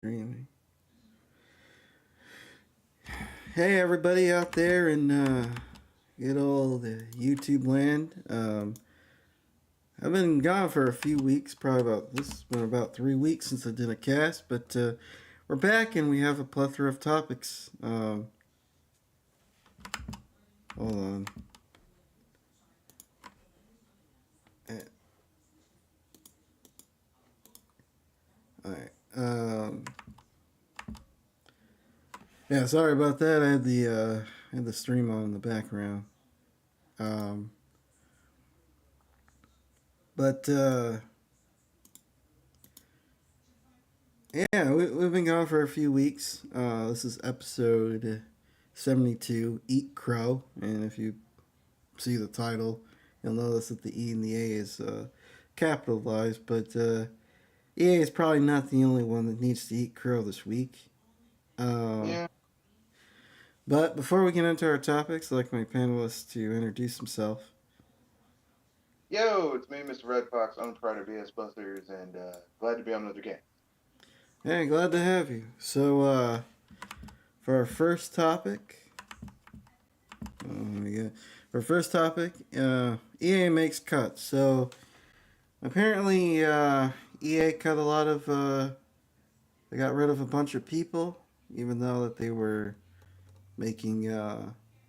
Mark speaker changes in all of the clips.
Speaker 1: Really. Hey, everybody out there in good old YouTube land. I've been gone for a few weeks, probably about this has been about 3 weeks since I did a cast, but we're back and we have a plethora of topics. Hold on. Uh, All right. Yeah, sorry about that. I had the stream on in the background. Um, but yeah, we've been gone for a few weeks. This is episode 72, Eat Crow. And if you see the title, you'll notice that the E and the A is capitalized. But EA is probably not the only one that needs to eat crow this week. Uh,
Speaker 2: Yeah.
Speaker 1: but before we get into our topics, I'd like my panelists to introduce himself.
Speaker 2: Yo, it's me, Mr. Red Fox, unproud BS Busters, and glad to be on another game.
Speaker 1: Hey, glad to have you. So, for our first topic, oh, yeah. For our first topic, EA makes cuts. So, apparently, EA cut a lot of, they got rid of a bunch of people, even though that they were making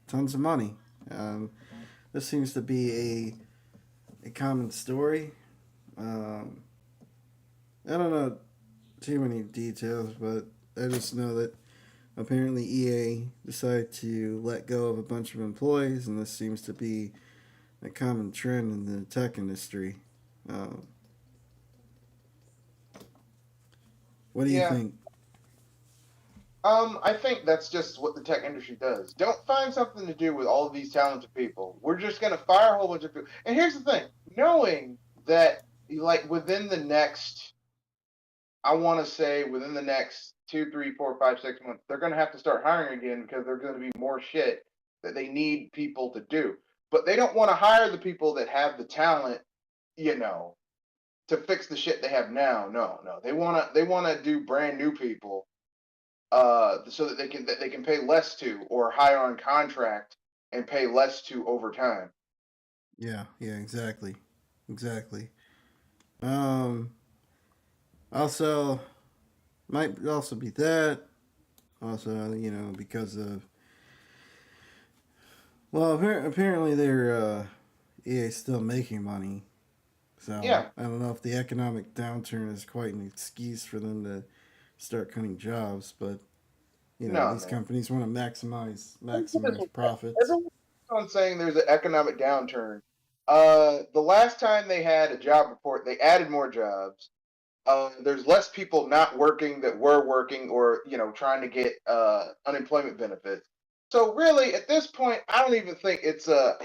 Speaker 1: tons of money. Um, this seems to be a common story. Um, I don't know too many details, but I just know that apparently EA decided to let go of a bunch of employees, and this seems to be a common trend in the tech industry. Um, what do you
Speaker 2: Yeah.
Speaker 1: think?
Speaker 2: I think that's just what the tech industry does. Don't find something to do with all of these talented people. We're just gonna fire a whole bunch of people. And here's the thing: knowing that, like, within the next, I want to say within the next 2, 3, 4, 5, 6 months, they're gonna have to start hiring again because there's gonna be more shit that they need people to do. But they don't want to hire the people that have the talent, you know, to fix the shit they have now. No, no. They wanna do brand new people so that they can pay less to or hire on contract and pay less to over time.
Speaker 1: Yeah, yeah, exactly, exactly. Um, also, might also be that. Also, because of well, apparently they're EA still making money. So
Speaker 2: Yeah.
Speaker 1: I don't know if the economic downturn is quite an excuse for them to start cutting jobs, but
Speaker 2: No,
Speaker 1: these
Speaker 2: man.
Speaker 1: companies want to
Speaker 2: Think of this
Speaker 1: maximize
Speaker 2: way.
Speaker 1: profits.
Speaker 2: Everyone's on saying there's an economic downturn. The last time they had a job report, they added more jobs. There's less people not working that were working or trying to get unemployment benefits. So really, at this point, I don't even think it's not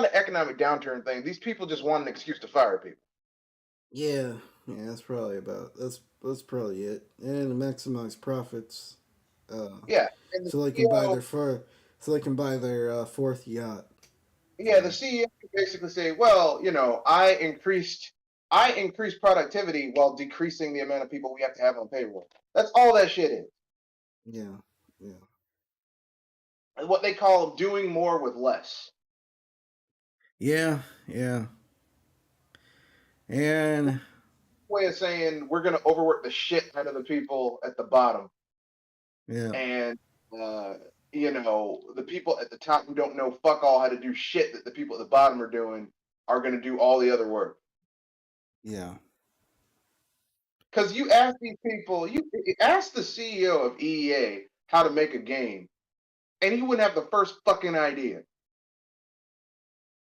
Speaker 2: an economic downturn thing. These people just want an excuse to fire people.
Speaker 1: Yeah, yeah, that's probably it. And to maximize profits, uh,
Speaker 2: Yeah, and the
Speaker 1: so they can buy
Speaker 2: CEO,
Speaker 1: their fourth yacht.
Speaker 2: yeah, the
Speaker 1: So
Speaker 2: CEO can basically say, well, I increased productivity while decreasing the amount of people we have to have on payroll. That's all that shit is.
Speaker 1: yeah, yeah,
Speaker 2: And what they call doing more with less.
Speaker 1: yeah, yeah, and
Speaker 2: Way of saying we're gonna overwork the shit out of the people at the bottom,
Speaker 1: yeah,
Speaker 2: and uh, the people at the top who don't know fuck all how to do shit that the people at the bottom are doing are gonna do all the other work.
Speaker 1: yeah,
Speaker 2: Because you ask these people, you ask the CEO of EA how to make a game, and he wouldn't have the first fucking idea.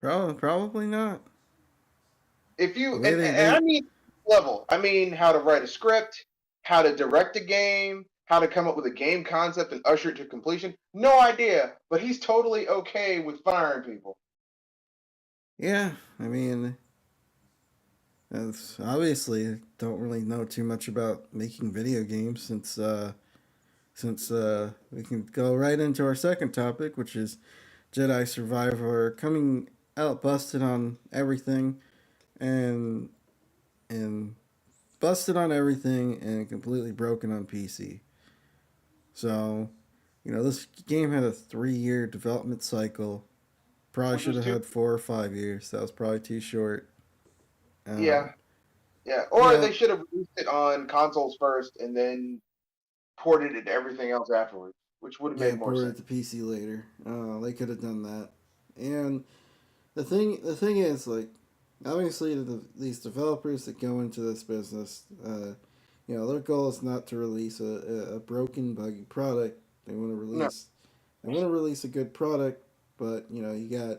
Speaker 1: probably not.
Speaker 2: If
Speaker 1: The
Speaker 2: you
Speaker 1: way
Speaker 2: and I
Speaker 1: they
Speaker 2: mean level, I mean how to write a script, how to direct a game, how to come up with a game concept and usher it to completion. No idea, but he's totally okay with firing people.
Speaker 1: yeah, I mean, obviously don't really know too much about making video games since we can go right into our second topic, which is Jedi Survivor coming out busted on everything and and busted on everything and completely broken on PC. So, this game had a 3-year development cycle. Probably
Speaker 2: which
Speaker 1: should
Speaker 2: was
Speaker 1: have
Speaker 2: too.
Speaker 1: had 4 or 5 years. That was probably too short. Um,
Speaker 2: Yeah, yeah. Or
Speaker 1: yeah,
Speaker 2: they should have released it on consoles first and then ported it to everything else afterwards, which would have
Speaker 1: yeah,
Speaker 2: made more
Speaker 1: ported
Speaker 2: sense.
Speaker 1: it to PC later. They could have done that. And the thing is, like, obviously, these developers that go into this business, their goal is not to release a broken, buggy product. They want to
Speaker 2: No,
Speaker 1: release they want to release a good product, but you got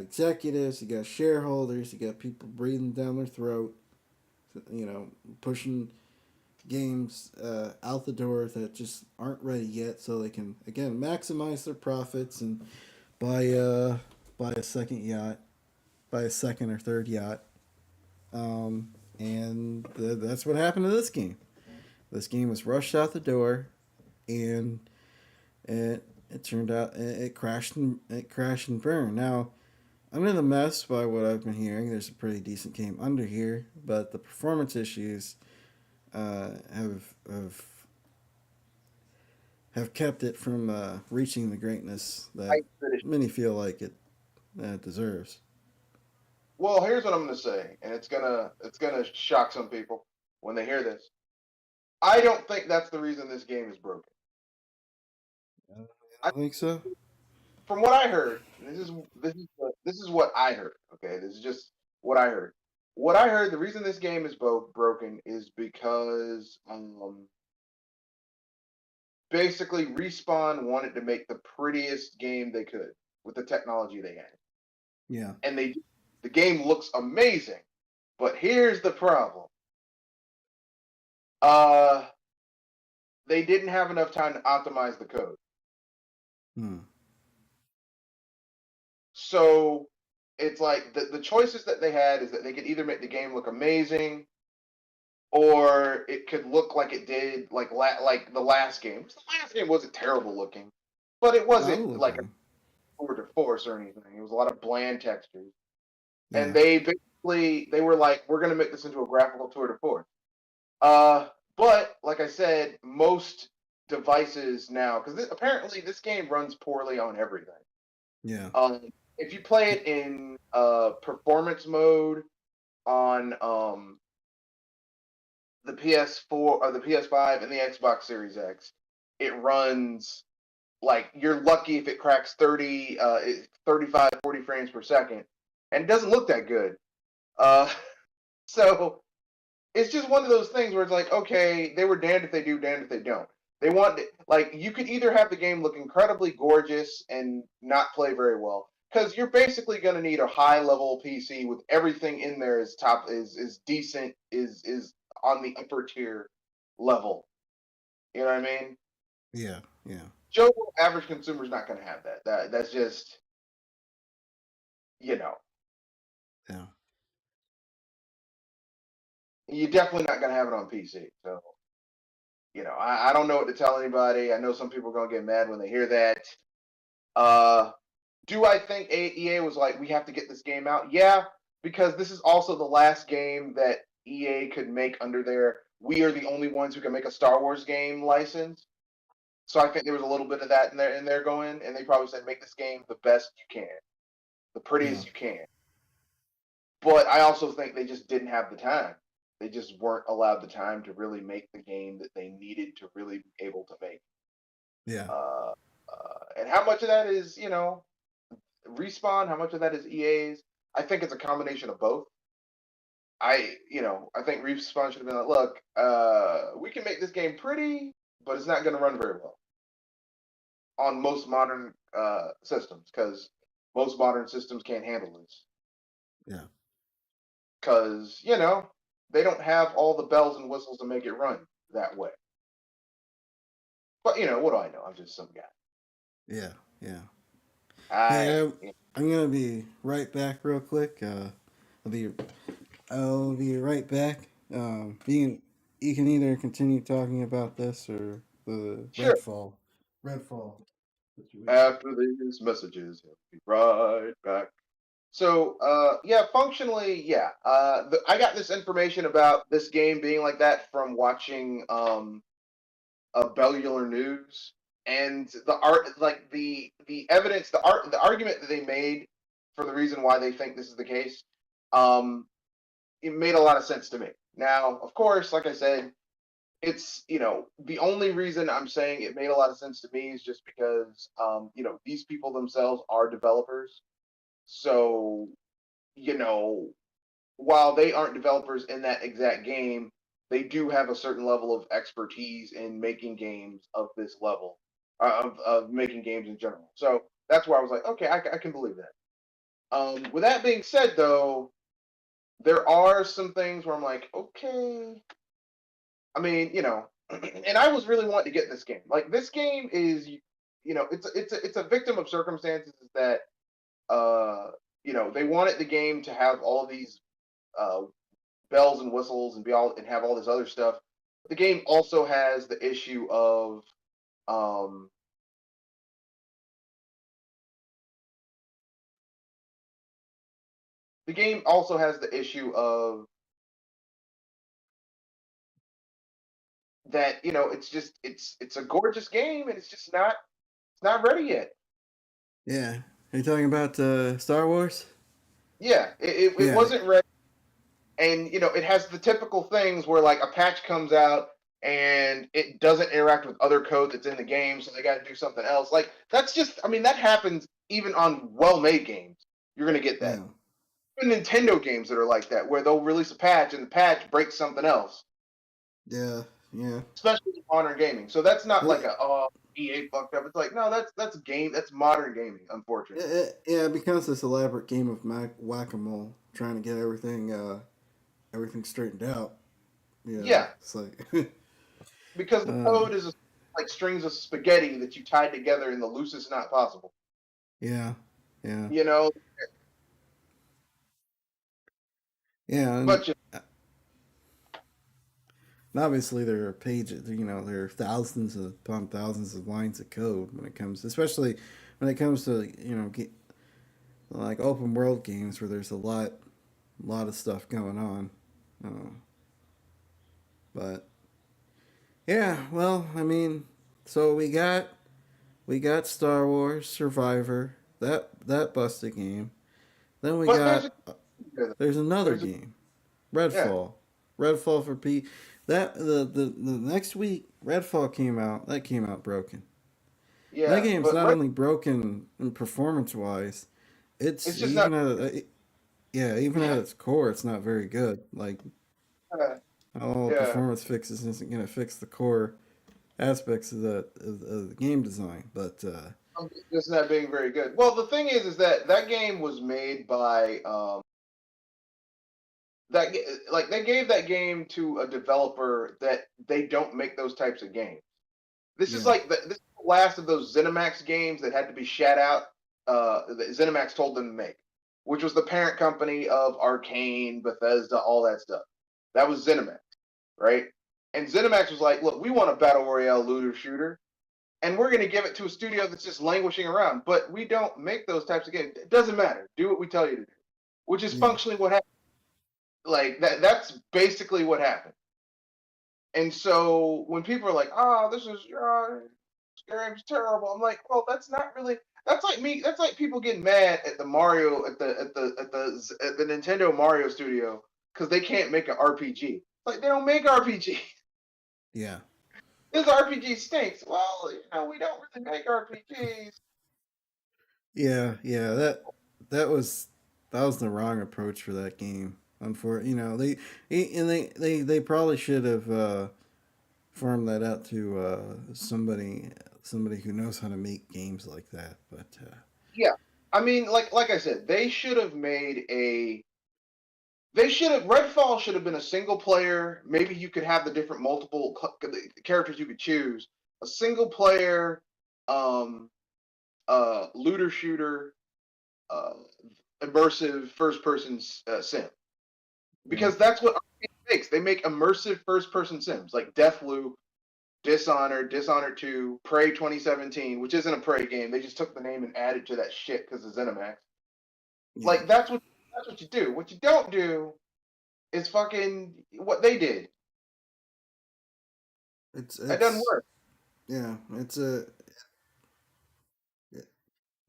Speaker 1: executives, you got shareholders, you got people breathing down their throat, you know, pushing games out the door that just aren't ready yet, so they can again maximize their profits and buy buy a second yacht, buy a second or third yacht. And that's what happened to this game. This game was rushed out the door, and it turned out it crashed and burned. Now I'm in a mess by what I've been hearing. There's a pretty decent game under here, but the performance issues have kept it from reaching the greatness that
Speaker 2: I finished.
Speaker 1: many feel like it deserves.
Speaker 2: Well, here's what I'm gonna say, and it's gonna shock some people when they hear this. I don't think that's the reason this game is broken.
Speaker 1: I
Speaker 2: I,
Speaker 1: don't think so.
Speaker 2: from what I heard, this is what I heard. Okay, this is just what I heard. What I heard, the reason this game is broken is because basically Respawn wanted to make the prettiest game they could with the technology they had,
Speaker 1: Yeah.
Speaker 2: and the game looks amazing. But here's the problem: uh, they didn't have enough time to optimize the code.
Speaker 1: Hmm.
Speaker 2: So it's like the choices that they had is that they could either make the game look amazing or it could look like it did like the last game. The last game wasn't terrible looking, but it
Speaker 1: Good
Speaker 2: wasn't like a
Speaker 1: looking.
Speaker 2: tour de force or anything. It was a lot of bland textures, and
Speaker 1: Yeah.
Speaker 2: they were like, we're gonna make this into a graphical tour de force. Uh, but like I said, most devices now, because apparently this game runs poorly on everything.
Speaker 1: Yeah.
Speaker 2: If you play it in performance mode on the PS4 or the PS5 and the Xbox Series X, it runs like you're lucky if it cracks 35, 40 frames per second, and it doesn't look that good. Uh, so it's just one of those things where it's like, okay, they were damned if they do, damned if they don't. They want like you could either have the game look incredibly gorgeous and not play very well, because you're basically going to need a high level PC with everything in there is is decent, is on the upper tier level. You know what I mean?
Speaker 1: Yeah. Yeah.
Speaker 2: Joe, average consumer's not going to have that. That's just you know
Speaker 1: Yeah.
Speaker 2: you're definitely not going to have it on PC. So I don't know what to tell anybody. I know some people are going to get mad when they hear that. Uh, do I think EA was like, we have to get this game out? Yeah, because this is also the last game that EA could make under their we are the only ones who can make a Star Wars game license. So I think there was a little bit of that in there going, and they probably said make this game the best you can, the
Speaker 1: Yeah.
Speaker 2: prettiest you can. But I also think they just didn't have the time. They just weren't allowed the time to really make the game that they needed to really be able to make.
Speaker 1: Yeah.
Speaker 2: And how much of that is Respawn? How much of that is EA's? I think it's a combination of both. I think Respawn should have been like, look, we can make this game pretty, but it's not going to run very well on most modern systems because most modern systems can't handle this
Speaker 1: Yeah.
Speaker 2: because they don't have all the bells and whistles to make it run that way. But what do I know? I'm just some guy.
Speaker 1: Yeah. Yeah. Hey,
Speaker 2: I
Speaker 1: I'm gonna be right back real quick. I'll be I'll be right back. Being you can either continue talking about this or the
Speaker 2: Sure.
Speaker 1: Redfall situation.
Speaker 2: After these messages, he'll be right back. So, yeah, functionally, yeah. I got this information about this game being like that from watching Bellular News, and the art, like the evidence, the argument that they made for the reason why they think this is the case, um, it made a lot of sense to me. Now, of course, like I said, it's the only reason I'm saying it made a lot of sense to me is just because these people themselves are developers, so you know while they aren't developers in that exact game, they do have a certain level of expertise in making games of this level, of making games in general. So that's why I was like, okay, I can believe that. With that being said, though, there are some things where I'm like, okay. I mean, and I was really wanting to get this game. Like this game is, it's a victim of circumstances that, they wanted the game to have all of these uh, bells and whistles and be all and have all this other stuff. The game also has the issue of um the game also has the issue of that it's a gorgeous game and it's not ready yet.
Speaker 1: Yeah. Are you talking about Star Wars?
Speaker 2: Yeah, it
Speaker 1: Yeah.
Speaker 2: wasn't ready, and it has the typical things where like a patch comes out and it doesn't interact with other code that's in the game, so they got to do something else. Like that's just, I mean, that happens even on well-made games. You're gonna get that.
Speaker 1: Yeah.
Speaker 2: Nintendo games that are like that, where they'll release a patch and the patch breaks something else,
Speaker 1: Yeah. Yeah.
Speaker 2: especially in modern gaming. So that's not like
Speaker 1: It,
Speaker 2: a EA fucked up. It's like no, that's modern gaming, unfortunately.
Speaker 1: yeah, it becomes this elaborate game of whack a mole, trying to get everything straightened out. Yeah,
Speaker 2: Yeah,
Speaker 1: it's like,
Speaker 2: because the
Speaker 1: uh,
Speaker 2: code is like strings of spaghetti that you tie together in the loosest knot possible.
Speaker 1: yeah, yeah,
Speaker 2: You know,
Speaker 1: yeah,
Speaker 2: but
Speaker 1: and obviously there are pages. There are thousands upon thousands of lines of code when it comes, especially when it comes to like open world games where there's a lot of stuff going on. Uh, but yeah, well, I mean, so we got Star Wars Survivor, that busted game. Then we
Speaker 2: but there's
Speaker 1: got
Speaker 2: a there, though.
Speaker 1: there's another
Speaker 2: There's a
Speaker 1: game,
Speaker 2: yeah,
Speaker 1: Redfall. Redfall for P. That the next week Redfall came out. That came out broken. That
Speaker 2: yeah,
Speaker 1: game's
Speaker 2: but
Speaker 1: not only broken in performance wise, it's
Speaker 2: it's just not.
Speaker 1: even yeah, even at its core, it's not very good. Like all
Speaker 2: Yeah,
Speaker 1: performance fixes isn't gonna fix the core aspects of the game design. But
Speaker 2: just not being very good. Well, the thing is that game was made by like they gave that game to a developer that they don't make those types of games. This is
Speaker 1: yeah,
Speaker 2: like this is the last of those ZeniMax games that had to be shat out. That ZeniMax told them to make, which was the parent company of Arcane, Bethesda, all that stuff. That was ZeniMax, right? And ZeniMax was like, "Look, we want a battle royale looter shooter, and we're going to give it to a studio that's just languishing around. But we don't make those types of games. It doesn't matter. Do what we tell you to do," which is
Speaker 1: yeah,
Speaker 2: functionally what happened. Like that's basically what happened. And so when people are like, "Oh, this is game's terrible," I'm like, "Well, that's not really. That's like me. That's like people getting mad at the Mario at the Nintendo Mario Studio because they can't make an RPG. Like they don't make RPG.
Speaker 1: yeah,
Speaker 2: This RPG stinks. Well, we don't really make RPGs.
Speaker 1: yeah. That was the wrong approach for that game. They probably should have farmed that out to somebody who knows how to make games like that. But
Speaker 2: Yeah, I mean, like I said, they should have made a. They should have Redfall should have been a single player. Maybe you could have the different multiple characters you could choose. A single player, um, looter shooter, uh, immersive first person sim.
Speaker 1: yeah,
Speaker 2: Because that's what RPG makes. They make immersive first person sims like Deathloop, Dishonored, Dishonored 2, Prey 2017, which isn't a Prey game. They just took the name and added to that shit because of ZeniMax.
Speaker 1: Yeah,
Speaker 2: Like that's what you do. What you don't do is fucking what they did. It doesn't
Speaker 1: it's
Speaker 2: work.
Speaker 1: yeah, it's a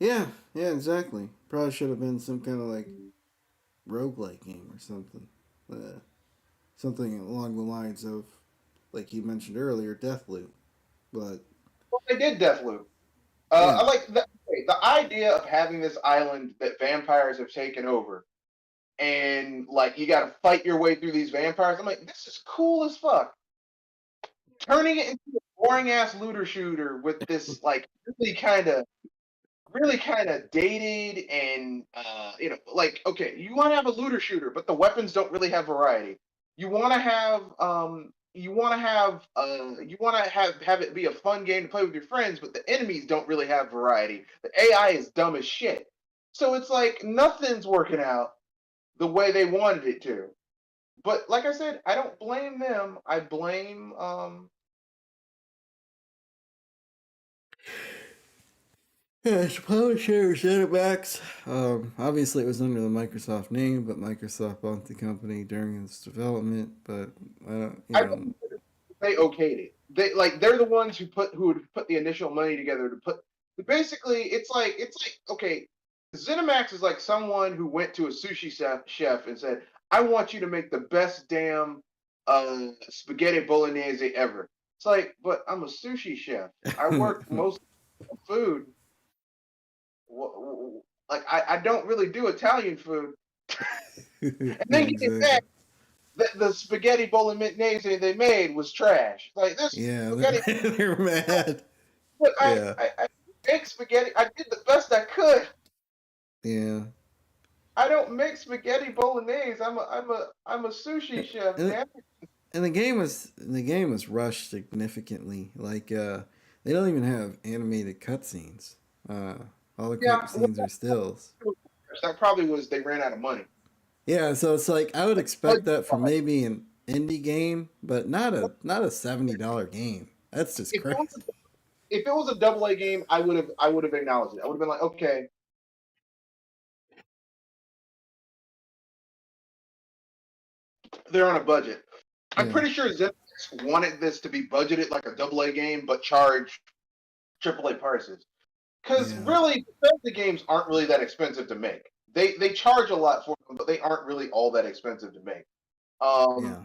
Speaker 1: yeah, yeah, exactly. Probably should have been some kind of like roguelike game or something. Something along the lines of, like you mentioned earlier, Deathloop. But
Speaker 2: Well, they did Deathloop. I
Speaker 1: yeah,
Speaker 2: like the idea of having this island that vampires have taken over, and like you got to fight your way through these vampires. I'm like, this is cool as fuck. Turning it into a boring ass looter shooter with this like really kind of dated and like okay, you want to have a looter shooter, but the weapons don't really have variety. You want to have it be a fun game to play with your friends, but the enemies don't really have variety. The AI is dumb as shit. So it's like nothing's working out the way they wanted it to. But like I said, I don't blame them. I blame
Speaker 1: yeah, it's Punisher ZeniMax. Obviously, it was under the Microsoft name, but Microsoft bought the company during its development. But I don't,
Speaker 2: I they okayed it. They're the ones who would put the initial money together to put. Basically, it's like okay, ZeniMax is like someone who went to a sushi chef and said, "I want you to make the best damn spaghetti bolognese ever." It's like, but I'm a sushi chef. I work most of food. Like I don't really do Italian food. And
Speaker 1: yeah,
Speaker 2: then getting
Speaker 1: exactly.
Speaker 2: back, the spaghetti bolognese they made was trash. Like this
Speaker 1: Yeah,
Speaker 2: spaghetti.
Speaker 1: they're mad.
Speaker 2: Look,
Speaker 1: Yeah,
Speaker 2: I make spaghetti. I did the best I could.
Speaker 1: yeah.
Speaker 2: I don't make spaghetti bolognese. I'm a sushi
Speaker 1: And,
Speaker 2: chef,
Speaker 1: and
Speaker 2: damn
Speaker 1: the game was rushed significantly. Like they don't even have animated cutscenes. Uh, all the
Speaker 2: Yeah, well,
Speaker 1: cutscenes are stills.
Speaker 2: that probably was they ran out of money.
Speaker 1: Yeah, so it's like I would expect
Speaker 2: But
Speaker 1: that from maybe an indie game, but not a $70 game. That's just
Speaker 2: if it was
Speaker 1: crazy.
Speaker 2: if it was a double A game, I would have acknowledged it. I would have been like, okay, they're on a budget. I'm
Speaker 1: Yeah,
Speaker 2: pretty sure ZeniMax wanted this to be budgeted like a double A game, but charge triple A prices. Because
Speaker 1: yeah,
Speaker 2: really, the games aren't really that expensive to make. They charge a lot for them, but they aren't really all that expensive to make. Um,
Speaker 1: yeah,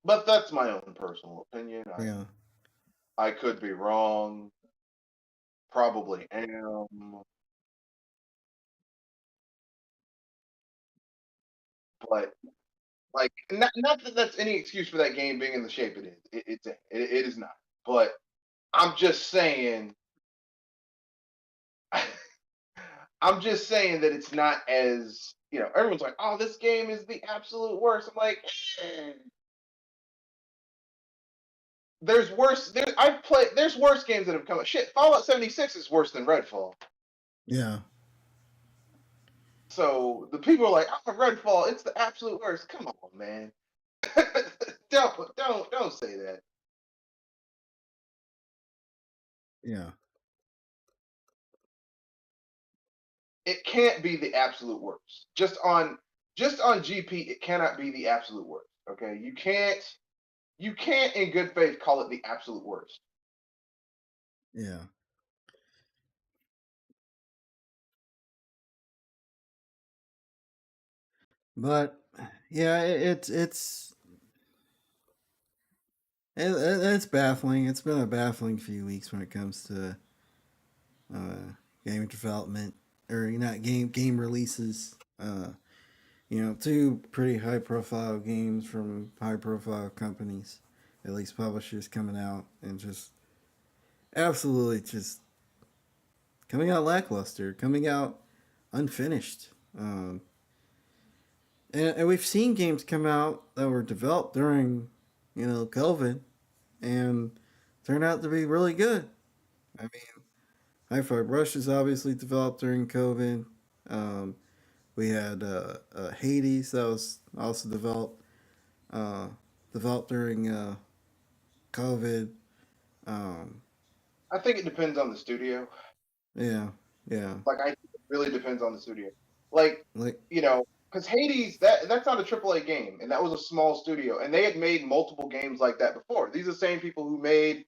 Speaker 2: but that's my own personal opinion. I
Speaker 1: yeah,
Speaker 2: I could be wrong. Probably am. But like, not that that's any excuse for that game being in the shape it is. It is not. But I'm just saying. I'm just saying that it's not as everyone's like, oh, this game is the absolute worst. I'm like, there's worse. There's worse games that have come out. Shit, Fallout 76 is worse than Redfall.
Speaker 1: yeah,
Speaker 2: So the people are like, oh, Redfall, it's the absolute worst. Come on, man. Don't say that.
Speaker 1: yeah,
Speaker 2: It can't be the absolute worst. Just on GP, it cannot be the absolute worst. Okay, you can't in good faith call it the absolute worst.
Speaker 1: yeah. But yeah, it's baffling. It's been a baffling few weeks when it comes to uh, game development or not game releases. Two pretty high profile games from high profile companies, at least publishers coming out and just absolutely just coming out lackluster, coming out unfinished. Um, and we've seen games come out that were developed during, COVID and turn out to be really good. I mean, Hi-Fi Rush is obviously developed during COVID. Um, we had Hades that was also uh, developed during COVID. Um,
Speaker 2: I think it depends on the studio.
Speaker 1: Yeah, yeah.
Speaker 2: Like, it really depends on the studio. Like,
Speaker 1: Like,
Speaker 2: you know, because Hades, that's not a AAA game, and that was a small studio, and they had made multiple games like that before. These are the same people who made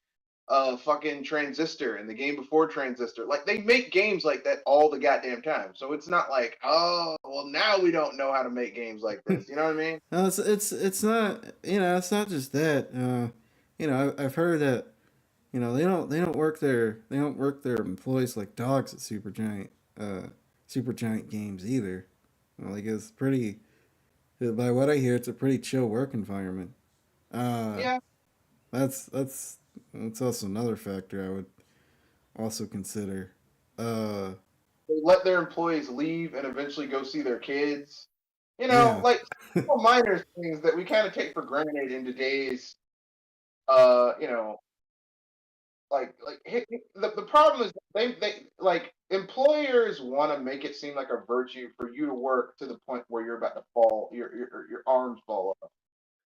Speaker 2: fucking Transistor and the game before Transistor. Like, they make games like that all the goddamn time. So it's not like, oh, well, now we don't know how to make games like this. You know what I mean?
Speaker 1: no, it's not, it's not just that. I've heard that, they don't work their employees like dogs at Super Giant Games either. Like, it's pretty, by what I hear, it's a pretty chill work environment. Uh,
Speaker 2: Yeah.
Speaker 1: that's that's that's also another factor I would also consider. Uh,
Speaker 2: They let their employees leave and eventually go see their kids. You know,
Speaker 1: yeah,
Speaker 2: like little minor things that we kind of take for granted in today's, you know, the problem is they like employers want to make it seem like a virtue for you to work to the point where you're about to fall, your arms fall off,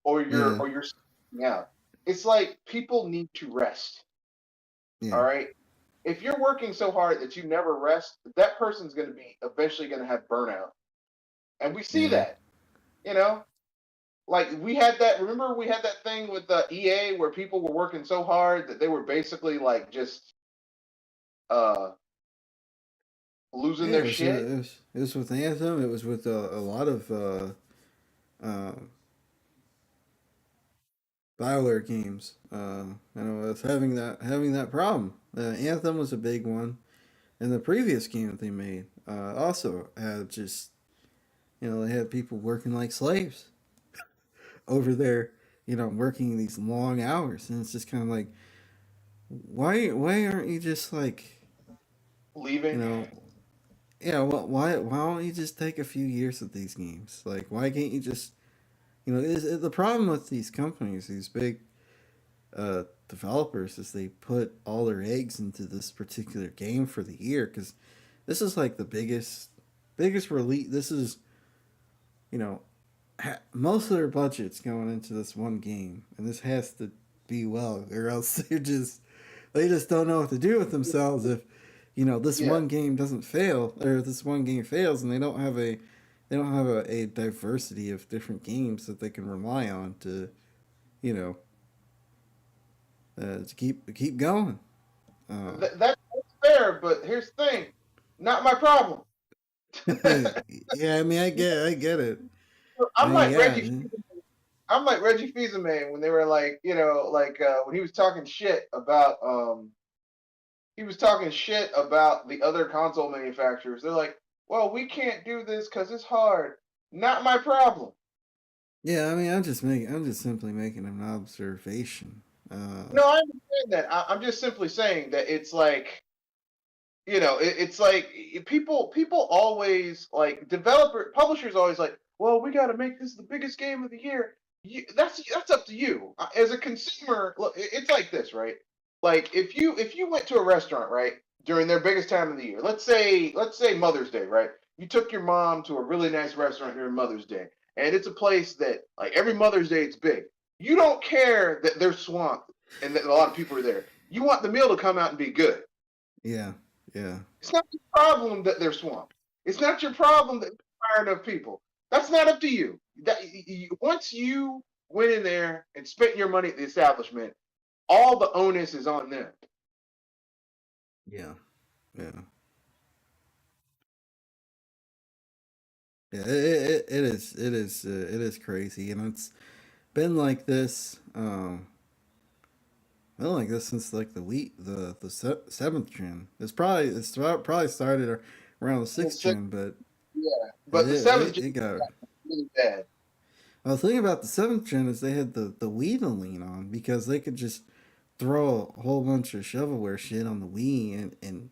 Speaker 1: yeah,
Speaker 2: or you're slipping out. It's like people need to rest. All
Speaker 1: yeah,
Speaker 2: right. If you're working so hard that you never rest, that person's going to be eventually going to have burnout, and we see
Speaker 1: yeah,
Speaker 2: that. You know, like we had that. Remember, we had that thing with the EA where people were working so hard that they were basically like just uh losing
Speaker 1: yeah.
Speaker 2: their shit.
Speaker 1: It was with Anthem. It was with a lot of uh, Bioware games. I was having that problem. Anthem was a big one, and the previous game that they made also had just, they had people working like slaves over there, working these long hours, and it's just kind of like, why aren't you just like, you
Speaker 2: Leaving.
Speaker 1: know yeah, well, why don't you just take a few years with these games? Like, why can't you just, the problem with these companies, these big developers, is they put all their eggs into this particular game for the year, because this is like the biggest release. This is, you know most of their budget's going into this one game, and this has to be well, or else they just don't know what to do with themselves if, this
Speaker 2: Yeah.
Speaker 1: one game doesn't fail, or this one game fails, and they don't have a diversity of different games that they can rely on to, you know to keep going.
Speaker 2: That's fair, but here's the thing. Not my problem.
Speaker 1: Yeah, I mean, I get it. I
Speaker 2: I'm
Speaker 1: mean,
Speaker 2: like
Speaker 1: yeah,
Speaker 2: Reggie. I'm like Reggie Fils-Aimé when they were like, like when he was talking shit about the other console manufacturers. They're like, well, we can't do this because it's hard. Not my problem.
Speaker 1: yeah. I mean, I'm just simply making an observation.
Speaker 2: No, I understand that. I'm just simply saying that it's like, it's like people always like publishers always like, well, we got to make this the biggest game of the year. That's up to you. As a consumer. Look, it's like this, right? Like if you went to a restaurant, right, during their biggest time of the year, let's say Mother's Day, right? You took your mom to a really nice restaurant during Mother's Day, and it's a place that like every Mother's Day it's big. You don't care that they're swamped and that a lot of people are there. You want the meal to come out and be good.
Speaker 1: Yeah, yeah,
Speaker 2: It's not your problem that they're swamped. It's not your problem that they're tired of people. That's not up to you. Once you went in there and spent your money at the establishment, all the onus is on them.
Speaker 1: yeah, yeah. Yeah, it is crazy, and it's been like this. Been like this since like seventh gen. Probably started around the
Speaker 2: The
Speaker 1: sixth
Speaker 2: sixth,
Speaker 1: gen, but
Speaker 2: yeah,
Speaker 1: it
Speaker 2: but the seventh
Speaker 1: it got.
Speaker 2: really bad.
Speaker 1: Well, the thing about the seventh gen is they had the Wii to lean on, because they could just throw a whole bunch of shovelware shit on the Wii, and
Speaker 2: And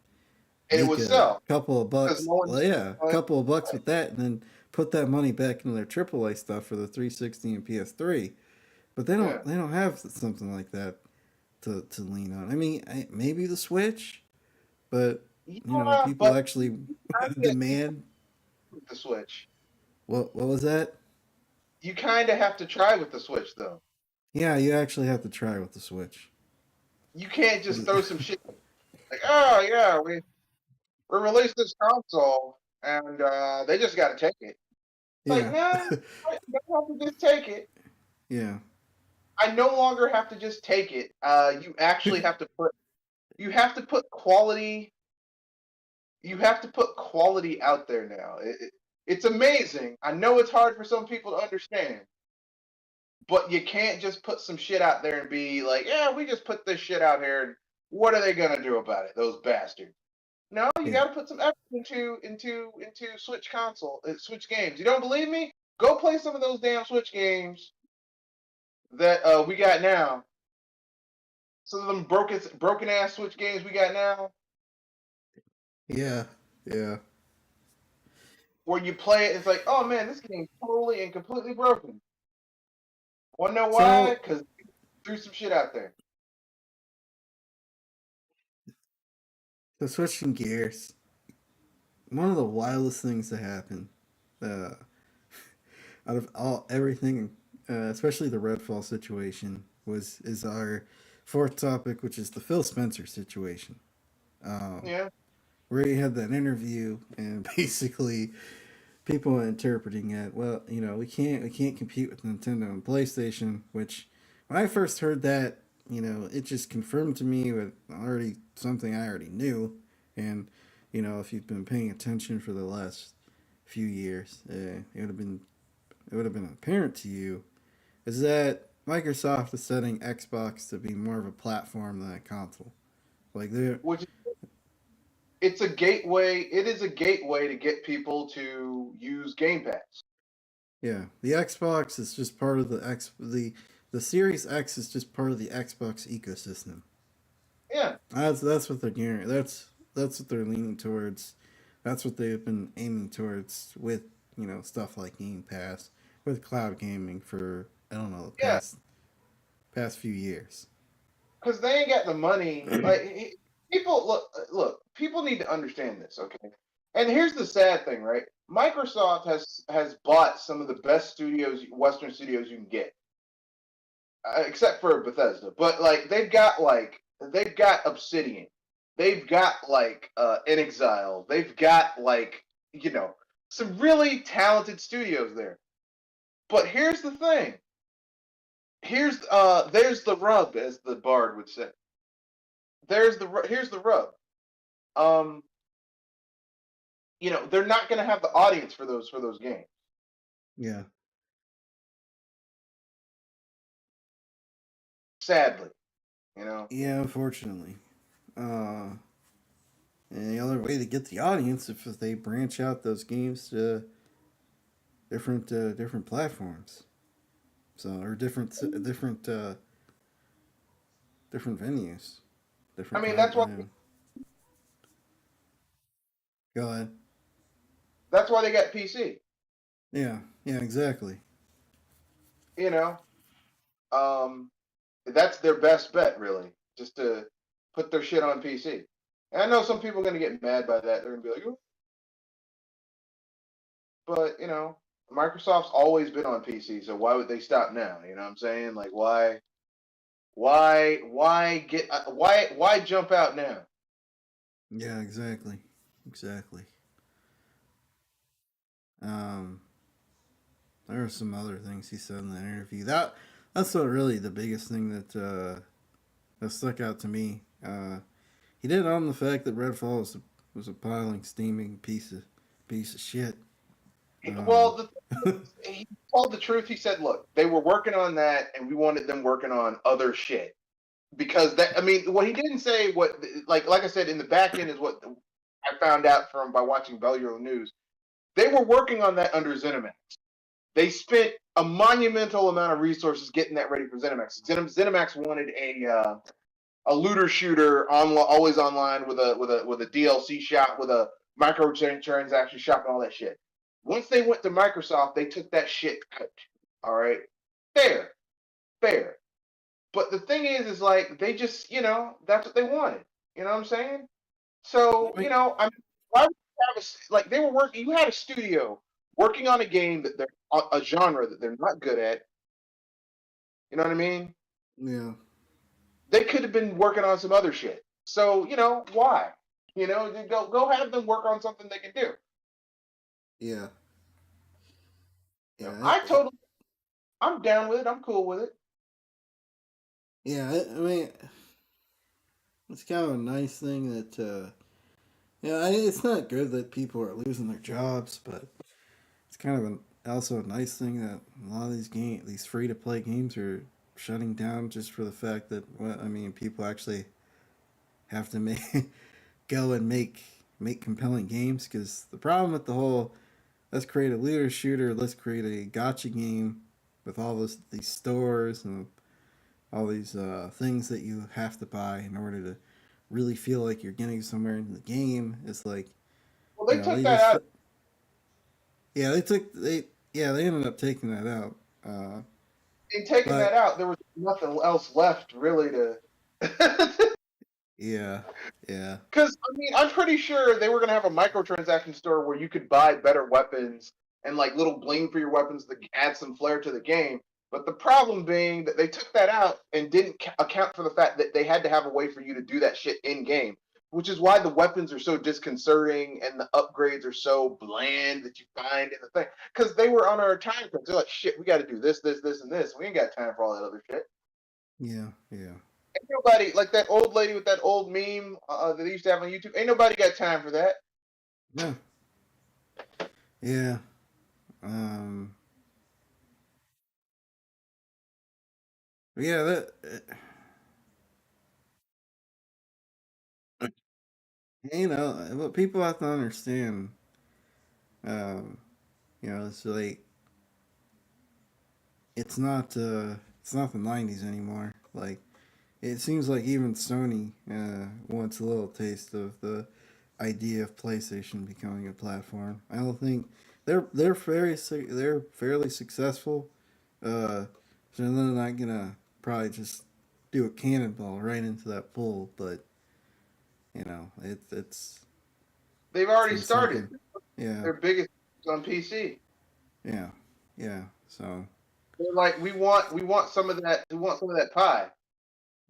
Speaker 2: it
Speaker 1: make
Speaker 2: would
Speaker 1: a
Speaker 2: sell
Speaker 1: couple of
Speaker 2: because
Speaker 1: bucks.
Speaker 2: no one.
Speaker 1: Well, yeah, a
Speaker 2: Right.
Speaker 1: couple of bucks with that, and then put that money back into their AAA stuff for the 360 and PS3. But
Speaker 2: Yeah.
Speaker 1: they don't have something like that to lean on. I mean, maybe the Switch, but
Speaker 2: Yeah,
Speaker 1: people
Speaker 2: but
Speaker 1: actually
Speaker 2: you kind of
Speaker 1: demand.
Speaker 2: with the Switch.
Speaker 1: What was that?
Speaker 2: You kind of have to try with the Switch though.
Speaker 1: Yeah, you actually have to try with the Switch.
Speaker 2: You can't just throw some shit. Like, oh yeah, we released this console, and they just got to take it. Like,
Speaker 1: Yeah.
Speaker 2: no, I don't have to just take it.
Speaker 1: Yeah.
Speaker 2: I no longer have to just take it. You actually have to put you have to put quality you have to put quality out there now. It's amazing. I know it's hard for some people to understand, but you can't just put some shit out there and be like, yeah, we just put this shit out here, and what are they gonna do about it, those bastards? No, you
Speaker 1: Yeah.
Speaker 2: got to put some effort into Switch games. You don't believe me? Go play some of those damn Switch games that we got now. Some of them broken ass Switch games we got now,
Speaker 1: Yeah. Yeah.
Speaker 2: where you play it, it's like, oh man, this game's totally and completely broken. Wanna know why?
Speaker 1: So,
Speaker 2: Because threw some shit out there.
Speaker 1: switching gears, one of the wildest things that happened, uh, out of everything, especially the Redfall situation, is our fourth topic, which is the Phill Spencer situation. Um,
Speaker 2: Yeah,
Speaker 1: where he had that interview, and basically people interpreting it, well, we can't compete with Nintendo and PlayStation. Which, when I first heard that, it just confirmed to me with already something I already knew. And if you've been paying attention for the last few years, it would have been apparent to you is that Microsoft is setting Xbox to be more of a platform than a console. Like they're
Speaker 2: which it's a gateway. It is a gateway to get people to use Game Pass.
Speaker 1: Yeah, the Xbox is just part of the Series X is just part of the Xbox ecosystem.
Speaker 2: Yeah,
Speaker 1: That's what they're gearing. That's what they're leaning towards. That's what they've been aiming towards with stuff like Game Pass, with cloud gaming for I don't know the
Speaker 2: yeah,
Speaker 1: past few years.
Speaker 2: because they ain't got the money. Like people look, people need to understand this, okay? And here's the sad thing, right? Microsoft has bought some of the best studios, Western studios you can get, except for Bethesda. But like they've got Obsidian, they've got like In Exile, they've got like you know some really talented studios there. But here's the thing. There's the rub, as the bard would say. Here's the rub. Um, they're not going to have the audience for those games.
Speaker 1: Yeah,
Speaker 2: Sadly, you know.
Speaker 1: yeah. Unfortunately, uh, and the other way to get the audience if they branch out those games to different platforms. So or different venues,
Speaker 2: I
Speaker 1: different
Speaker 2: mean,
Speaker 1: time. Go ahead.
Speaker 2: that's why they got PC.
Speaker 1: Yeah, yeah, exactly.
Speaker 2: You know, um, that's their best bet, really, just to put their shit on PC. And I know some people are going to get mad by that. They're going to be like, "Oh," but Microsoft's always been on PC, so why would they stop now? You know what I'm saying? Like, why jump out now?
Speaker 1: Yeah, exactly, exactly. Um, there were some other things he said in that interview. That's what really the biggest thing that stuck out to me. He did on the fact that Redfall was a piling, steaming piece of shit. Um,
Speaker 2: Well, he told the truth. He said, "Look, they were working on that, and we wanted them working on other shit." Because that, I mean, what he didn't say, like I said, in the back end is what I found out from by watching Bell Euro News. They were working on that under ZeniMax. They spent a monumental amount of resources getting that ready for ZeniMax. ZeniMax wanted a looter shooter always online with a DLC shop with a microtransaction shop and all that shit. Once they went to Microsoft, they took that shit out. All right, fair, fair. But the thing is like they just that's what they wanted. You know what I'm saying? So
Speaker 1: like,
Speaker 2: I mean, why would you have like they were working? You had a studio working on a game that they're a genre that they're not good at. You know what I mean?
Speaker 1: yeah,
Speaker 2: They could have been working on some other shit. So why? Go have them work on something they can do.
Speaker 1: Yeah. Yeah.
Speaker 2: I'm down with it. I'm cool with it.
Speaker 1: Yeah. I mean, it's kind of a nice thing that. Yeah, it's not good that people are losing their jobs, but it's kind of also a nice thing that a lot of these free to play games are shutting down just for the fact that, well, I mean, people actually have to make go and make compelling games. Because the problem with the whole let's create a looter shooter, let's create a gotcha game with all these stores and all these things that you have to buy in order to really feel like you're getting somewhere in the game. It's like,
Speaker 2: Well,
Speaker 1: you
Speaker 2: they
Speaker 1: know,
Speaker 2: took
Speaker 1: they
Speaker 2: that
Speaker 1: just
Speaker 2: out.
Speaker 1: they ended up taking that out.
Speaker 2: In taking that
Speaker 1: But
Speaker 2: out, there was nothing else left really to.
Speaker 1: yeah, yeah,
Speaker 2: Because I'm pretty sure they were gonna have a microtransaction store where you could buy better weapons and like little bling for your weapons to add some flair to the game. But the problem being that they took that out and didn't account for the fact that they had to have a way for you to do that shit in game, which is why the weapons are so disconcerting and the upgrades are so bland that you find in the thing. Because they were on our time crunch. They're like, shit, we got to do this, this, this, and this. We ain't got time for all that other shit.
Speaker 1: yeah, yeah,
Speaker 2: Ain't nobody like that old lady with that old meme that they used to have on YouTube. Ain't nobody got time for that.
Speaker 1: no, yeah. Um, yeah, you know what people have to understand. Um, it's like it's not the '90s anymore. Like it seems like even Sony wants a little taste of the idea of PlayStation becoming a platform. I don't think they're fairly successful. Uh, so they're not gonna probably just do a cannonball right into that pool. But
Speaker 2: They've
Speaker 1: it's
Speaker 2: already
Speaker 1: been
Speaker 2: started.
Speaker 1: something. Yeah,
Speaker 2: Their biggest on PC.
Speaker 1: yeah, yeah. So
Speaker 2: They're like, we want some of that. We want some of that pie.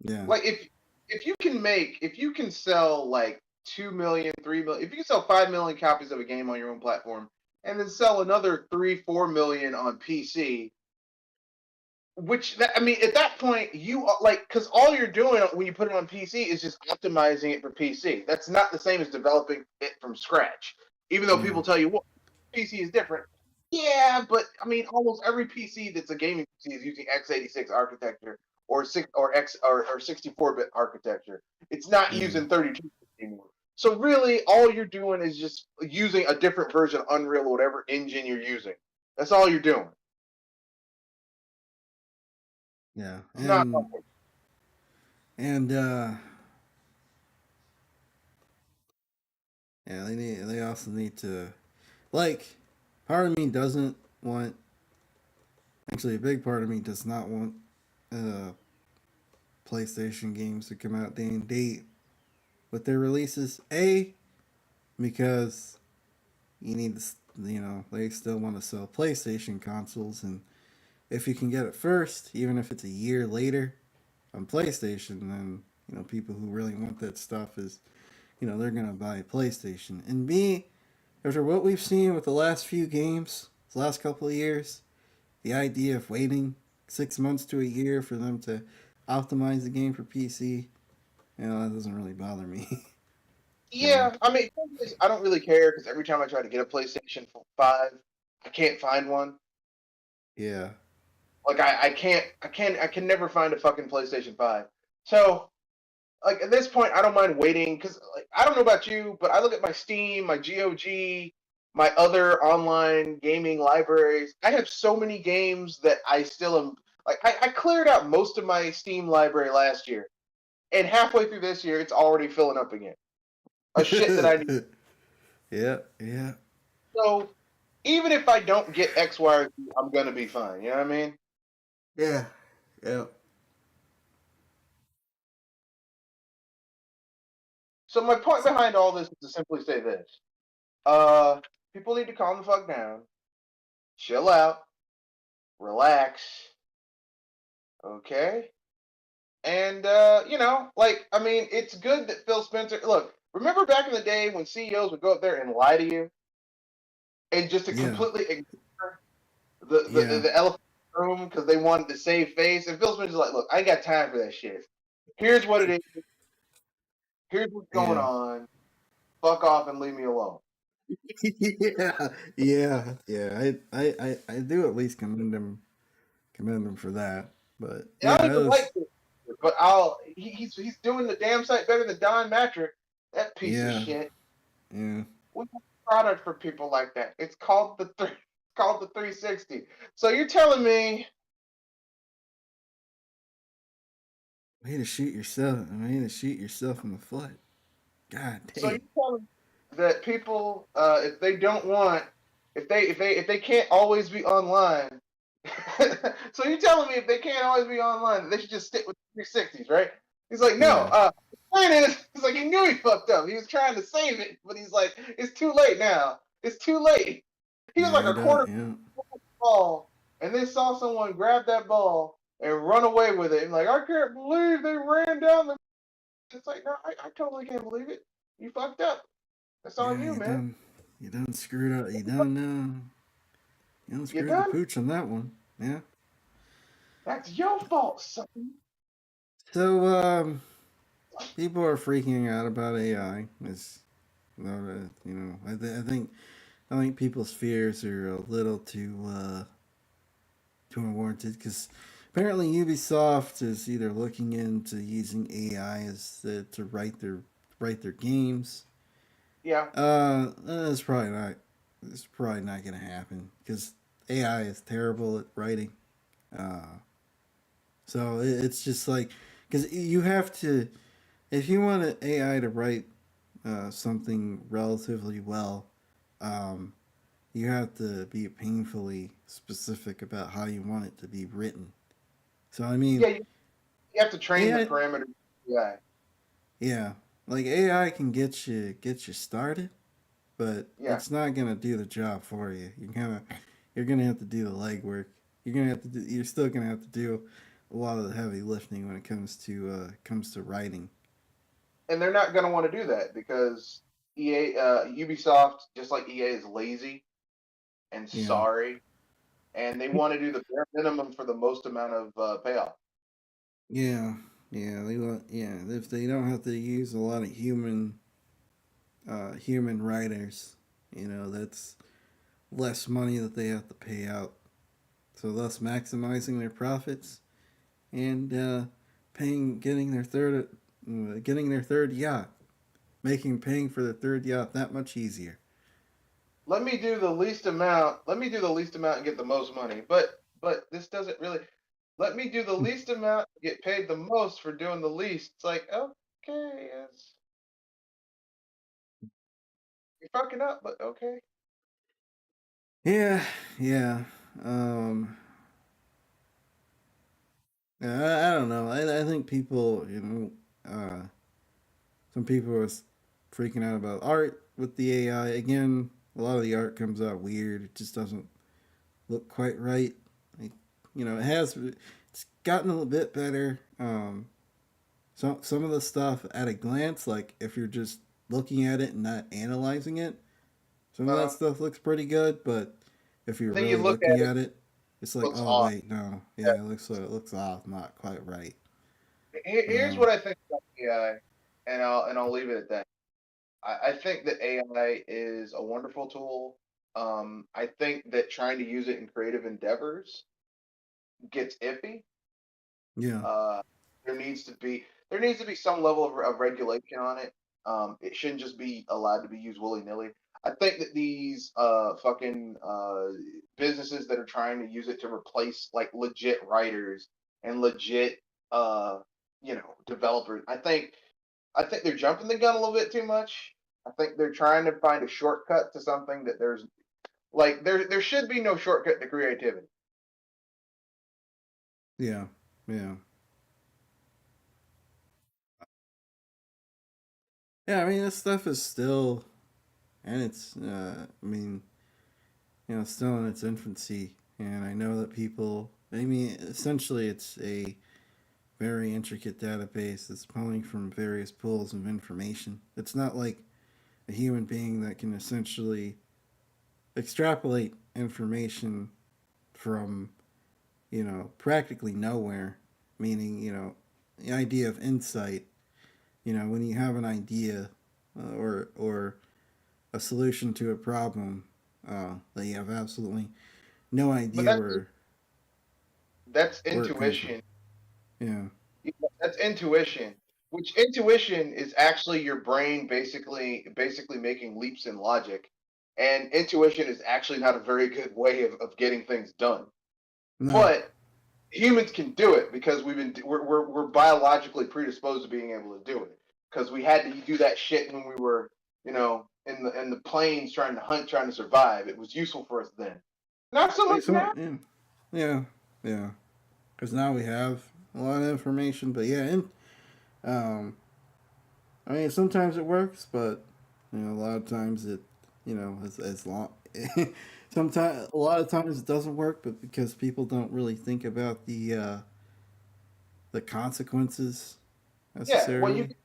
Speaker 1: yeah,
Speaker 2: Like if you can sell like 2 million, 3 million, if you can sell 5 million copies of a game on your own platform, and then sell another 3, 4 million on PC, at that point you like because all you're doing when you put it on PC is just optimizing it for PC. That's not the same as developing it from scratch. Even though
Speaker 1: yeah,
Speaker 2: people tell you, well, PC is different. Yeah, but almost every PC that's a gaming PC is using x86 architecture or 64-bit architecture. It's not
Speaker 1: yeah,
Speaker 2: using 32 anymore. So really, all you're doing is just using a different version of Unreal or whatever engine you're using. That's all you're doing.
Speaker 1: yeah,
Speaker 2: It's not.
Speaker 1: and yeah. They also need to like. Part of me doesn't want. Actually, a big part of me does not want uh, PlayStation games to come out day and date with their releases. Because you need to, they still want to sell PlayStation consoles, and if you can get it first, even if it's a year later on PlayStation, then people who really want that stuff is, they're gonna buy a PlayStation. And B, after what we've seen with the last few games, the last couple of years, the idea of waiting 6 months to a year for them to optimize the game for PC, that doesn't really bother me. so
Speaker 2: Yeah, I don't really care because every time I try to get a PlayStation 5, I can't find one.
Speaker 1: yeah,
Speaker 2: Like I can never find a fucking PlayStation 5. So like at this point, I don't mind waiting because like I don't know about you, but I look at my Steam, my GOG, my other online gaming libraries. I have so many games that I still am like I cleared out most of my Steam library last year, and halfway through this year, it's already filling up again. A shit that I need.
Speaker 1: yeah, yeah,
Speaker 2: So even if I don't get X, Y, or Z, I'm gonna be fine. You know what I mean?
Speaker 1: yeah, yeah.
Speaker 2: So my point
Speaker 1: So,
Speaker 2: behind all this is to simply say this: uh, people need to calm the fuck down, chill out, relax, okay, And like I mean, it's good that Phil Spencer. Look, remember back in the day when CEOs would go up there and lie to you, and just to
Speaker 1: Yeah,
Speaker 2: completely ignore the
Speaker 1: yeah,
Speaker 2: the elephant in the room because they wanted to save face. And Phil Spencer's like, look, I ain't got time for that shit. Here's what it is. Here's what's going
Speaker 1: yeah,
Speaker 2: on. Fuck off and leave me alone.
Speaker 1: yeah, yeah. I do at least commend him for that. But
Speaker 2: And I don't
Speaker 1: yeah, it
Speaker 2: even like
Speaker 1: was
Speaker 2: this, but he's doing the damn sight better than Don Matrick. That piece of
Speaker 1: yeah,
Speaker 2: shit.
Speaker 1: yeah.
Speaker 2: We have a product for people like that. It's called called the 360. So you're telling me
Speaker 1: Way to shoot yourself. Way to shoot yourself in the foot. God
Speaker 2: so you're
Speaker 1: dang.
Speaker 2: telling me that people if they don't want if they can't always be online. So you're telling me if they can't always be online, they should just stick with 360s, right? He's like, no.
Speaker 1: Yeah,
Speaker 2: The point is, he's like, he knew he fucked up. He was trying to save it, but he's like, it's too late now. It's too late. He was
Speaker 1: yeah.
Speaker 2: like
Speaker 1: He
Speaker 2: a
Speaker 1: does.
Speaker 2: quarter
Speaker 1: Yeah,
Speaker 2: ball, and then saw someone grab that ball and run away with it. And like, I can't believe they ran down the. It's like, no, I totally can't believe it. You fucked up. That's on
Speaker 1: yeah.
Speaker 2: you, man.
Speaker 1: You done screwed up. You done
Speaker 2: You
Speaker 1: screwed the
Speaker 2: done?
Speaker 1: pooch on that one. Yeah.
Speaker 2: That's your fault, son.
Speaker 1: So people are freaking out about AI. It's I think people's fears are a little too unwarranted because apparently Ubisoft is either looking into using AI to write their games.
Speaker 2: Yeah,
Speaker 1: That's probably not. It's probably not going to happen because AI is terrible at writing. Uh, so it's just like because you have to if you want an AI to write something relatively well, um, you have to be painfully specific about how you want it to be written. So I mean,
Speaker 2: yeah. You have to train the
Speaker 1: AI,
Speaker 2: parameters. Yeah,
Speaker 1: yeah, like AI can get you started, but
Speaker 2: yeah.
Speaker 1: it's not gonna do the job for you. You're gonna have to do the legwork. You're still gonna have to do a lot of the heavy lifting when it comes to writing.
Speaker 2: And they're not going to want to do that because Ubisoft, just like EA, is lazy and
Speaker 1: Yeah,
Speaker 2: sorry, and they want to do the bare minimum for the most amount of payoff.
Speaker 1: yeah, yeah. If they don't have to use a lot of human writers, that's less money that they have to pay out. So thus maximizing their profits and paying getting their third yacht, making paying for the third yacht that much easier.
Speaker 2: Let me do the least amount. Let me do the least amount and get the most money. But this doesn't really. Let me do the least amount, get paid the most for doing the least. It's like okay, you're fucking up, but okay.
Speaker 1: Yeah, yeah. Um, I don't know. I think people, some people are freaking out about art with the AI. Again, a lot of the art comes out weird. It just doesn't look quite right. Like, it's gotten a little bit better. Some of the stuff at a glance, like if you're just looking at it and not analyzing it, some of that
Speaker 2: Uh,
Speaker 1: stuff looks pretty good. But if you're
Speaker 2: then you
Speaker 1: really
Speaker 2: look
Speaker 1: looking
Speaker 2: at it,
Speaker 1: at it, it's
Speaker 2: it
Speaker 1: like,
Speaker 2: looks
Speaker 1: oh
Speaker 2: off.
Speaker 1: wait, no, yeah, it looks off, not quite right.
Speaker 2: Here's
Speaker 1: Um,
Speaker 2: what I think about AI, and I'll leave it at that. I think that AI is a wonderful tool. I think that trying to use it in creative endeavors gets iffy.
Speaker 1: yeah,
Speaker 2: Uh, there needs to be some level of regulation on it. It shouldn't just be allowed to be used willy nilly. I think that these fucking businesses that are trying to use it to replace like legit writers and legit uh developers, I think they're jumping the gun a little bit too much. I think they're trying to find a shortcut to something that there should be no shortcut to creativity.
Speaker 1: yeah, yeah, yeah. I mean, this stuff is still, and it's, I mean, still in its infancy. And I know that people, I mean, essentially, very intricate database that's pulling from various pools of information. It's not like a human being that can essentially extrapolate information from, practically nowhere, meaning, the idea of insight. When you have an idea or a solution to a problem that you have absolutely no
Speaker 2: But
Speaker 1: idea
Speaker 2: that's
Speaker 1: where it comes from.
Speaker 2: intuition.
Speaker 1: Yeah.
Speaker 2: That's intuition, which intuition is actually your brain basically making leaps in logic. And intuition is actually not a very good way of getting things done.
Speaker 1: No.
Speaker 2: But humans can do it because we're biologically predisposed to being able to do it. Because we had to do that shit when we were, in the plains trying to hunt, trying to survive. It was useful for us then. Not so
Speaker 1: Like
Speaker 2: much
Speaker 1: so,
Speaker 2: now.
Speaker 1: yeah, yeah, yeah. Because now we have a lot of information, but yeah, um, I mean, sometimes it works, but a lot of times it, as long. Sometimes, a lot of times it doesn't work, but because people don't really think about the consequences
Speaker 2: Yeah, well, you
Speaker 1: necessarily.
Speaker 2: get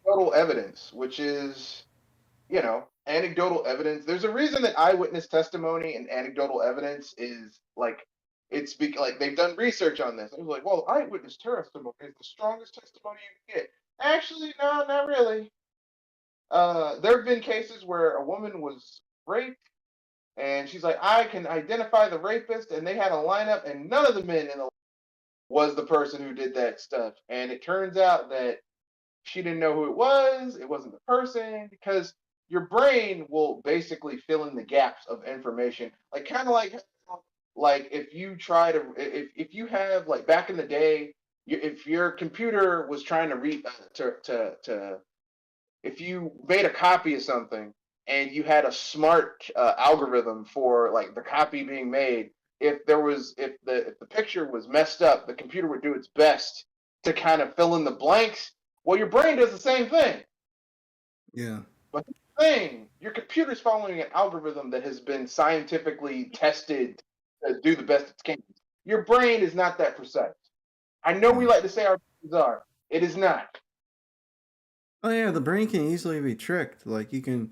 Speaker 2: anecdotal evidence, which is, anecdotal evidence. There's a reason that eyewitness testimony and anecdotal evidence is like like they've done research on this. It was like, well, eyewitness testimony is the strongest testimony you can get. Actually, no, not really. There have been cases where a woman was raped, and she's like, I can identify the rapist, and they had a lineup, and none of the men in the was the person who did that stuff. And it turns out that she didn't know who it was. It wasn't the person because your brain will basically fill in the gaps of information, like kind of like if you try to if you have like back in the day, if your computer was trying to read to if you made a copy of something and you had a smart algorithm for like the copy being made, if the picture was messed up, the computer would do its best to kind of fill in the blanks. Well, your brain does the same thing,
Speaker 1: Yeah,
Speaker 2: but the thing your computer's following an algorithm that has been scientifically tested to do the best it can. Your brain is not that precise. I know we
Speaker 1: yeah.
Speaker 2: like to say our brains are. It is not.
Speaker 1: Oh yeah, the brain can easily be tricked. Like you can,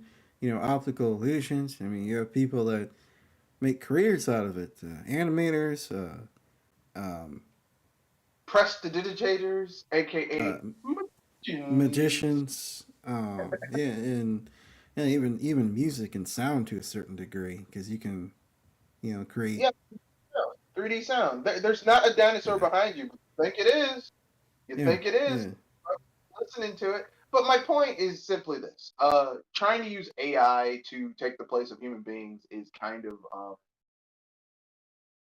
Speaker 1: optical illusions. I mean, you have people that make careers out of it. Animators, um,
Speaker 2: Prestidigitators,
Speaker 1: uh,
Speaker 2: aka magicians.
Speaker 1: magicians. Yeah, and even music and sound to a certain degree because you can, create.
Speaker 2: Yeah, 3D sound. There's not a dinosaur
Speaker 1: Yeah,
Speaker 2: behind you. But you think it is. You
Speaker 1: yeah,
Speaker 2: think it is.
Speaker 1: yeah,
Speaker 2: Listening to it. But my point is simply this: trying to use AI to take the place of human beings is kind of.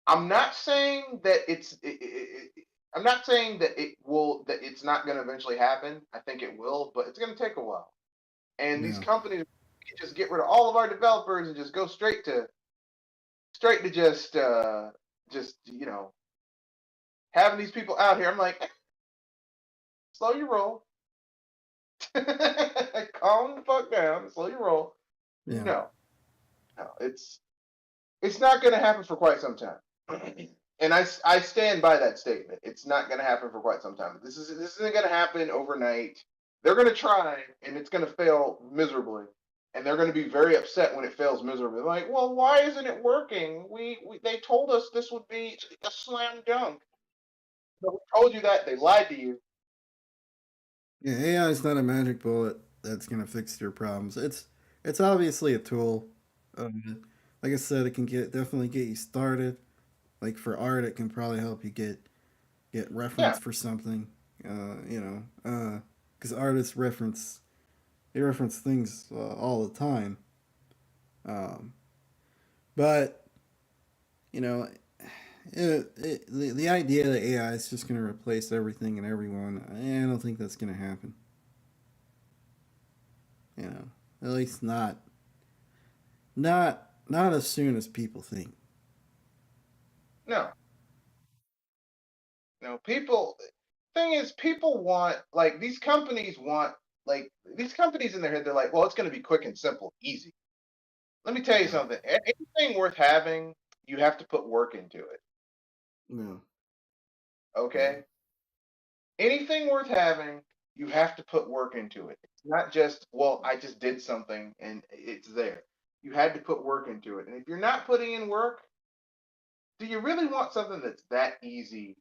Speaker 2: I'm not saying that I'm not saying that it will. That it's not going to eventually happen. I think it will, but it's going to take a while. And these
Speaker 1: yeah,
Speaker 2: companies can just get rid of all of our developers and just go straight to just having these people out here. I'm like, slow your roll. Calm the fuck down, slow your roll.
Speaker 1: yeah,
Speaker 2: No, no, it's not going to happen for quite some time. And I stand by that statement. It's not going to happen for quite some time. This isn't going to happen overnight. They're going to try, and it's going to fail miserably. And they're going to be very upset when it fails miserably. Like, well, why isn't it working? We they told us this would be a slam dunk. But we told you that. They lied to you.
Speaker 1: yeah. AI is not a magic bullet that's gonna fix your problems. It's obviously a tool. Like I said, it can definitely get you started. Like for art, it can probably help you get
Speaker 2: Yeah,
Speaker 1: reference for something. Because artists reference things all the time. Um, but you know, the idea that AI is just going to replace everything and everyone, I don't think that's going to happen. At least not as soon as people think.
Speaker 2: no, no. People. Thing is, people want like these companies want like these companies in their head. They're like, well, it's going to be quick and simple, easy. Let me tell you
Speaker 1: No,
Speaker 2: something. Anything worth having, you have to put work into it.
Speaker 1: no, yeah,
Speaker 2: Okay. Anything worth having, you have to put work into it. It's not just, well, I just did something and it's there. You had to put work into it. And if you're not putting in work, do you really want something that's that easy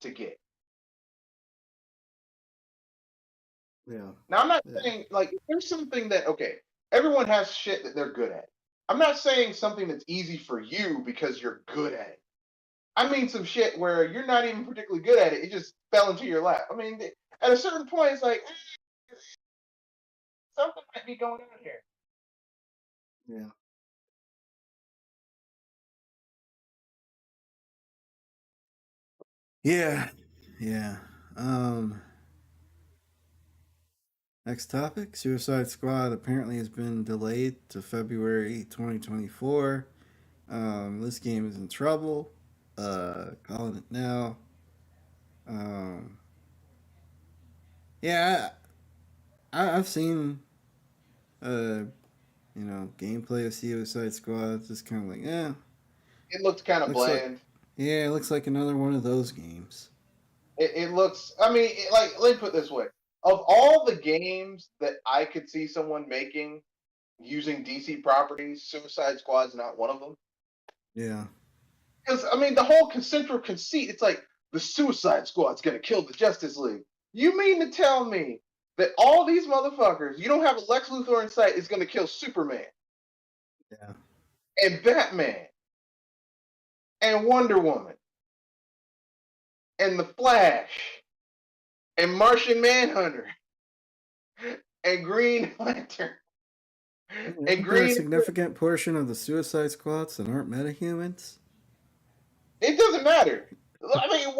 Speaker 2: to get?
Speaker 1: Yeah.
Speaker 2: Now, I'm not
Speaker 1: Yeah.
Speaker 2: saying like if there's something that okay, everyone has shit that they're good at. I'm not saying something that's easy for you because you're good at it. I mean some shit where you're not even particularly good at it. It just fell into your lap. I mean, at a certain point, it's like something might be going on here.
Speaker 1: Yeah. Yeah. Yeah. Um, Next topic. Suicide Squad apparently has been delayed to February 2024. This game is in trouble. Calling it now. Um, yeah, I've seen uh, gameplay of Suicide Squad. It's just kind of like,
Speaker 2: It looks kind of
Speaker 1: looks like,
Speaker 2: bland.
Speaker 1: yeah, it looks like another one of those games.
Speaker 2: It looks. I mean, like let me put it this way: of all the games that I could see someone making using DC properties, Suicide Squad's not one of them.
Speaker 1: Yeah,
Speaker 2: Because I mean, the whole central conceit, it's like the Suicide Squad's gonna kill the Justice League. You mean to tell me that all these motherfuckers, you don't have a Lex Luthor in sight, is gonna kill Superman
Speaker 1: yeah.
Speaker 2: and Batman and Wonder Woman and the Flash and Martian Manhunter and Green Lantern and
Speaker 1: Isn't there a
Speaker 2: Green.
Speaker 1: significant portion of the Suicide Squads that aren't metahumans?
Speaker 2: It doesn't matter. I mean,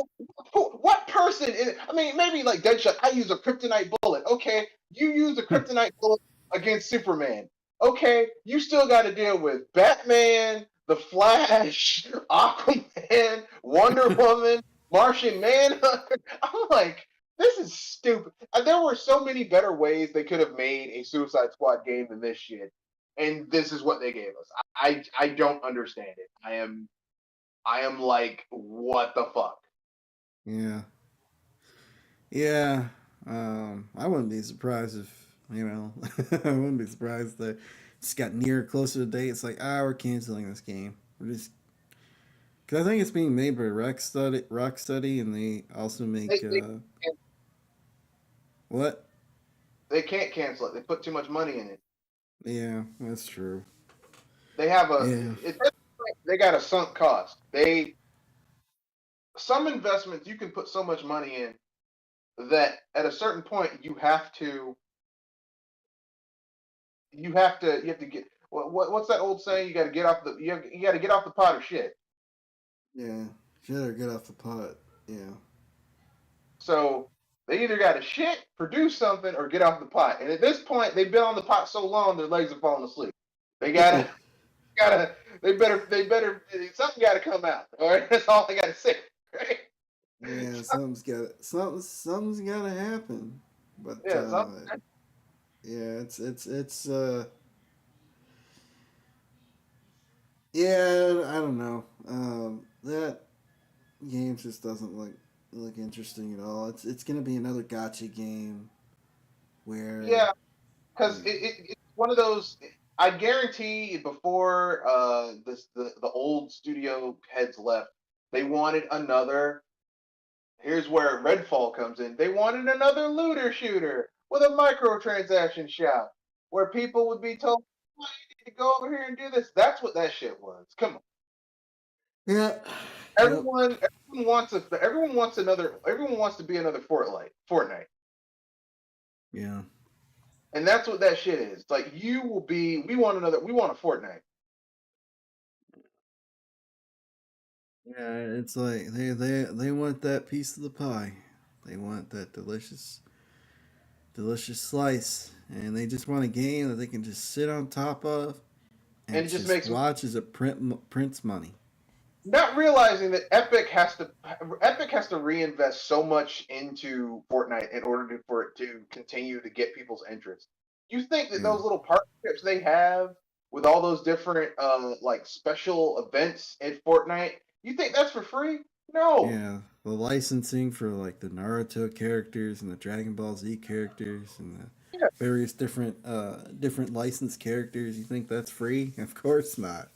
Speaker 2: what person? I mean, maybe like Deadshot. I use a kryptonite bullet. Okay, you use a kryptonite bullet against Superman. Okay, you still got to deal with Batman, the Flash, Aquaman, Wonder Woman, Martian Manhunter. I'm like, this is stupid. And there were so many better ways they could have made a Suicide Squad game than this shit, and this is what they gave us. I don't understand it. I am like, what the fuck?
Speaker 1: Yeah, yeah. I wouldn't be surprised if I wouldn't be surprised that it's got near closer to date. It's like, we're canceling this game. We're just because I think it's being made by Rocksteady, and they also
Speaker 2: They,
Speaker 1: make
Speaker 2: they,
Speaker 1: what?
Speaker 2: they can't cancel it. They put too much money in it.
Speaker 1: Yeah, that's true.
Speaker 2: They have
Speaker 1: Yeah,
Speaker 2: they got a sunk cost. They some investments you can put so much money in that at a certain point you have to get what's that old saying? You got to get off the you got to get off the pot or shit.
Speaker 1: yeah. Should get off the pot. Yeah,
Speaker 2: So they either got to shit, produce something, or get off the pot. And at this point, they've been on the pot so long their legs are falling asleep. They gotta they better something gotta come out. All right, that's all I gotta say. Right?
Speaker 1: yeah. Something's got to happen. But
Speaker 2: Yeah,
Speaker 1: yeah, yeah. I don't know. That game just doesn't look interesting at all. It's gonna be another gotcha game where
Speaker 2: yeah, because
Speaker 1: yeah,
Speaker 2: it's one of those. I guarantee before the old studio heads left, they wanted another. Here's where Redfall comes in. They wanted another looter shooter with a microtransaction shop where people would be told, "Oh, you need to go over here and do this." That's what that shit was. Come on.
Speaker 1: yeah, yep,
Speaker 2: Everyone wants to be another Fortnite.
Speaker 1: yeah.
Speaker 2: And that's what that shit is. Like we want a Fortnite.
Speaker 1: Yeah, it's like they want that piece of the pie. They want that delicious slice, and they just want a game that they can just sit on top of and
Speaker 2: And it just
Speaker 1: just
Speaker 2: makes
Speaker 1: watch as it prints money.
Speaker 2: not realizing that Epic has to reinvest so much into Fortnite in order for it to continue to get people's interest. You think that
Speaker 1: Yeah,
Speaker 2: those little partnerships they have with all those different like special events in Fortnite, you think that's for free? No.
Speaker 1: yeah. the licensing for like the Naruto characters and the Dragon Ball Z characters and the
Speaker 2: Yeah.
Speaker 1: various different licensed characters. You think that's free? Of course not.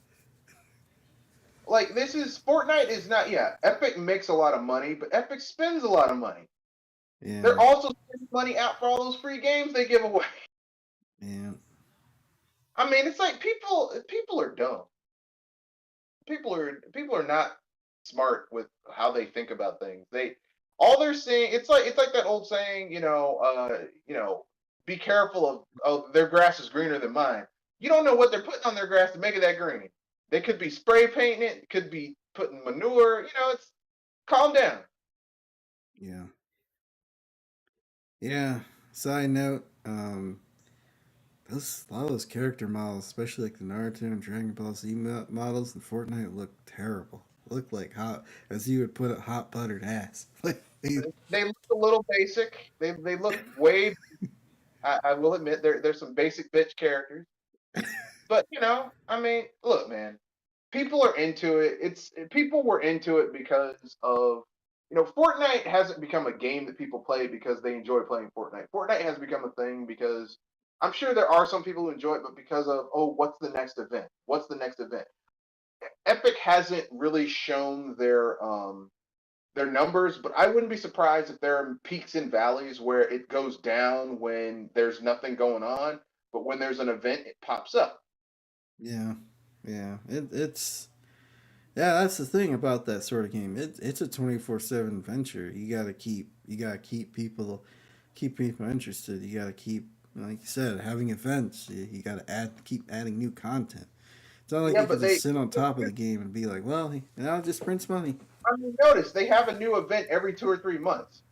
Speaker 2: Like this is Fortnite is not. Yeah, Epic makes a lot of money, but Epic spends a lot of money. They're
Speaker 1: Yeah,
Speaker 2: also spending money out for all those free games they give away.
Speaker 1: yeah,
Speaker 2: I mean, it's like people are dumb. People are not smart with how they think about things. They all they're saying it's like that old saying, be careful of their grass is greener than mine. You don't know what they're putting on their grass to make it that green. They could be spray painting it, could be putting manure. It's calm down.
Speaker 1: yeah, yeah. Side note, a lot of those character models, especially like the Naruto and Dragon Ball Z models in Fortnite, look terrible. Look like hot, as you would put it, hot buttered ass. Like,
Speaker 2: They look a little basic. They look way. I will admit there's some basic bitch characters, but I mean, look, man, people are into it. It's people were into it because of Fortnite hasn't become a game that people play because they enjoy playing Fortnite. Fortnite has become a thing because I'm sure there are some people who enjoy it, but because of what's the next event? What's the next event? Epic hasn't really shown their numbers, but I wouldn't be surprised if there are peaks and valleys where it goes down when there's nothing going on, but when there's an event, it pops up.
Speaker 1: yeah, yeah. It's yeah. That's the thing about that sort of game. It's a 24/7 venture. You gotta keep people interested. You gotta keep, like you said, having events. You gotta keep adding new content. It's not like
Speaker 2: Yeah,
Speaker 1: you can
Speaker 2: but
Speaker 1: just sit on top of the game and be like, well, just prints money.
Speaker 2: I mean, notice they have a new event every 2 or 3 months.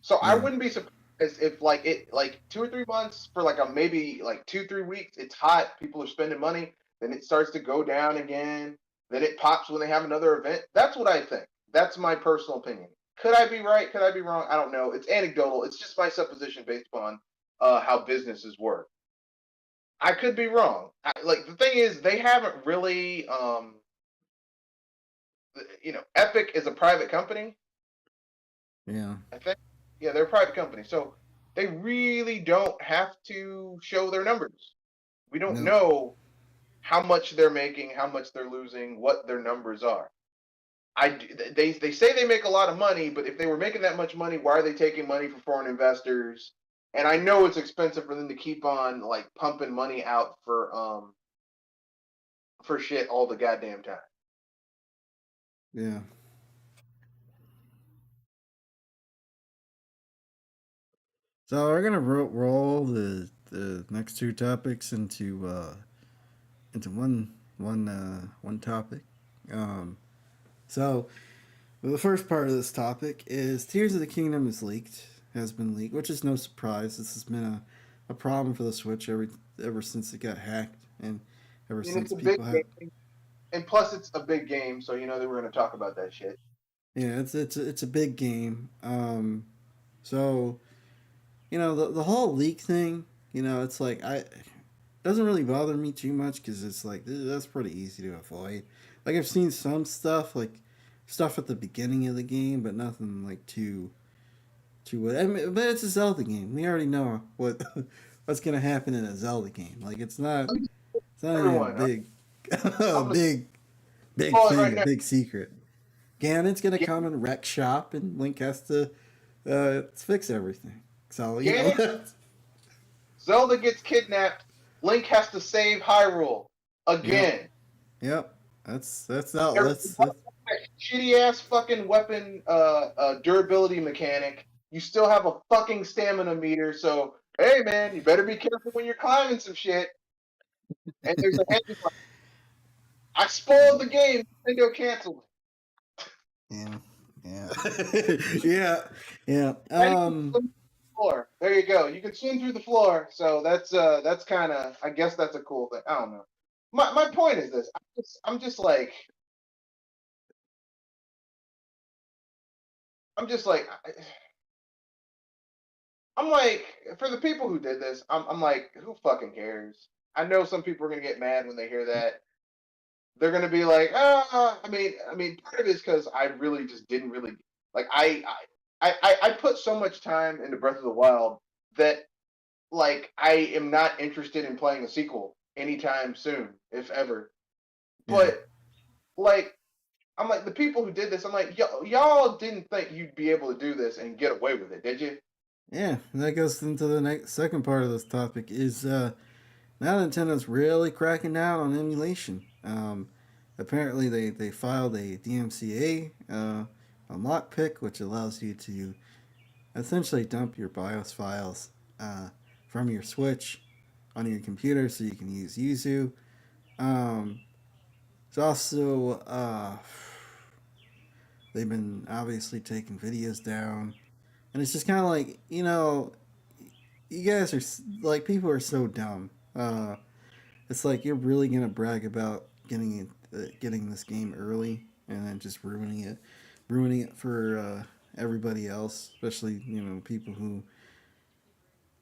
Speaker 2: So I
Speaker 1: Yeah,
Speaker 2: wouldn't be surprised if like 2 or 3 months for like a maybe like 2 3 weeks, it's hot, people are spending money, then it starts to go down again, then it pops when they have another event. That's what I think. That's my personal opinion. Could I be right? Could I be wrong? I don't know. It's anecdotal. It's just my supposition based upon how businesses work. I could be wrong. Like the thing is, they haven't really. Epic is a private company.
Speaker 1: yeah.
Speaker 2: I think. Yeah, they're a private company. So they really don't have to show their numbers. We don't
Speaker 1: Nope.
Speaker 2: know how much they're making, how much they're losing, what their numbers are. They say they make a lot of money, but if they were making that much money, why are they taking money from foreign investors? And I know it's expensive for them to keep on like pumping money out for shit all the goddamn time.
Speaker 1: Yeah. So we're gonna roll the next two topics into one topic. Um, so the first part of this topic is Tears of the Kingdom is leaked, has been leaked, which is no surprise. This has been a problem for the Switch ever since it got hacked, and ever
Speaker 2: I mean, it's
Speaker 1: since
Speaker 2: a big
Speaker 1: people have.
Speaker 2: game, and plus it's a big game, so they were going to talk about that shit.
Speaker 1: Yeah, it's a big game. So the whole leak thing. It's like I doesn't really bother me too much because it's like that's pretty easy to avoid. Like I've seen some stuff like stuff at the beginning of the game, but nothing like too what. I mean, but it's a Zelda game. We already know what what's gonna happen in a Zelda game. Like it's not even a
Speaker 2: Everyone,
Speaker 1: big
Speaker 2: I'm
Speaker 1: a
Speaker 2: going to
Speaker 1: big
Speaker 2: spoil it
Speaker 1: thing,
Speaker 2: right
Speaker 1: a
Speaker 2: now.
Speaker 1: big secret. Ganon's gonna come and wreck shop, and Link has to fix everything. So
Speaker 2: Ganon, Zelda gets kidnapped. Link has to save Hyrule
Speaker 1: yep,
Speaker 2: again.
Speaker 1: yep. That's not
Speaker 2: There's
Speaker 1: that's
Speaker 2: that shitty ass fucking weapon durability mechanic. You still have a fucking stamina meter, so hey man, you better be careful when you're climbing some shit. And there's a ending. I spoiled the game. Nintendo canceled
Speaker 1: yeah, yeah, yeah, yeah.
Speaker 2: it. Floor. There you go. You can swim through the floor. So that's kind of I guess that's a cool thing. I don't know. My point is this. I'm just like I'm like for the people who did this. I'm like who fucking cares? I know some people are gonna get mad when they hear that. They're gonna be like, ah. I mean, part of it is because I really just didn't really. Like I put so much time into Breath of the Wild that like I am not interested in playing a sequel anytime soon, if ever.
Speaker 1: Yeah.
Speaker 2: But like I'm like the people who did this, I'm like y'all didn't think you'd be able to do this and get away with it, did you?
Speaker 1: Yeah, and that goes into the next second part of this topic is now Nintendo's really cracking down on emulation. Apparently, they filed a DMCA on lockpick, which allows you to essentially dump your BIOS files from your Switch on your computer so you can use Yuzu. Um, it's also they've been obviously taking videos down, and it's just kind of like you guys are like people are so dumb. It's like you're really gonna brag about getting this game early and then just ruining it for everybody else, especially people who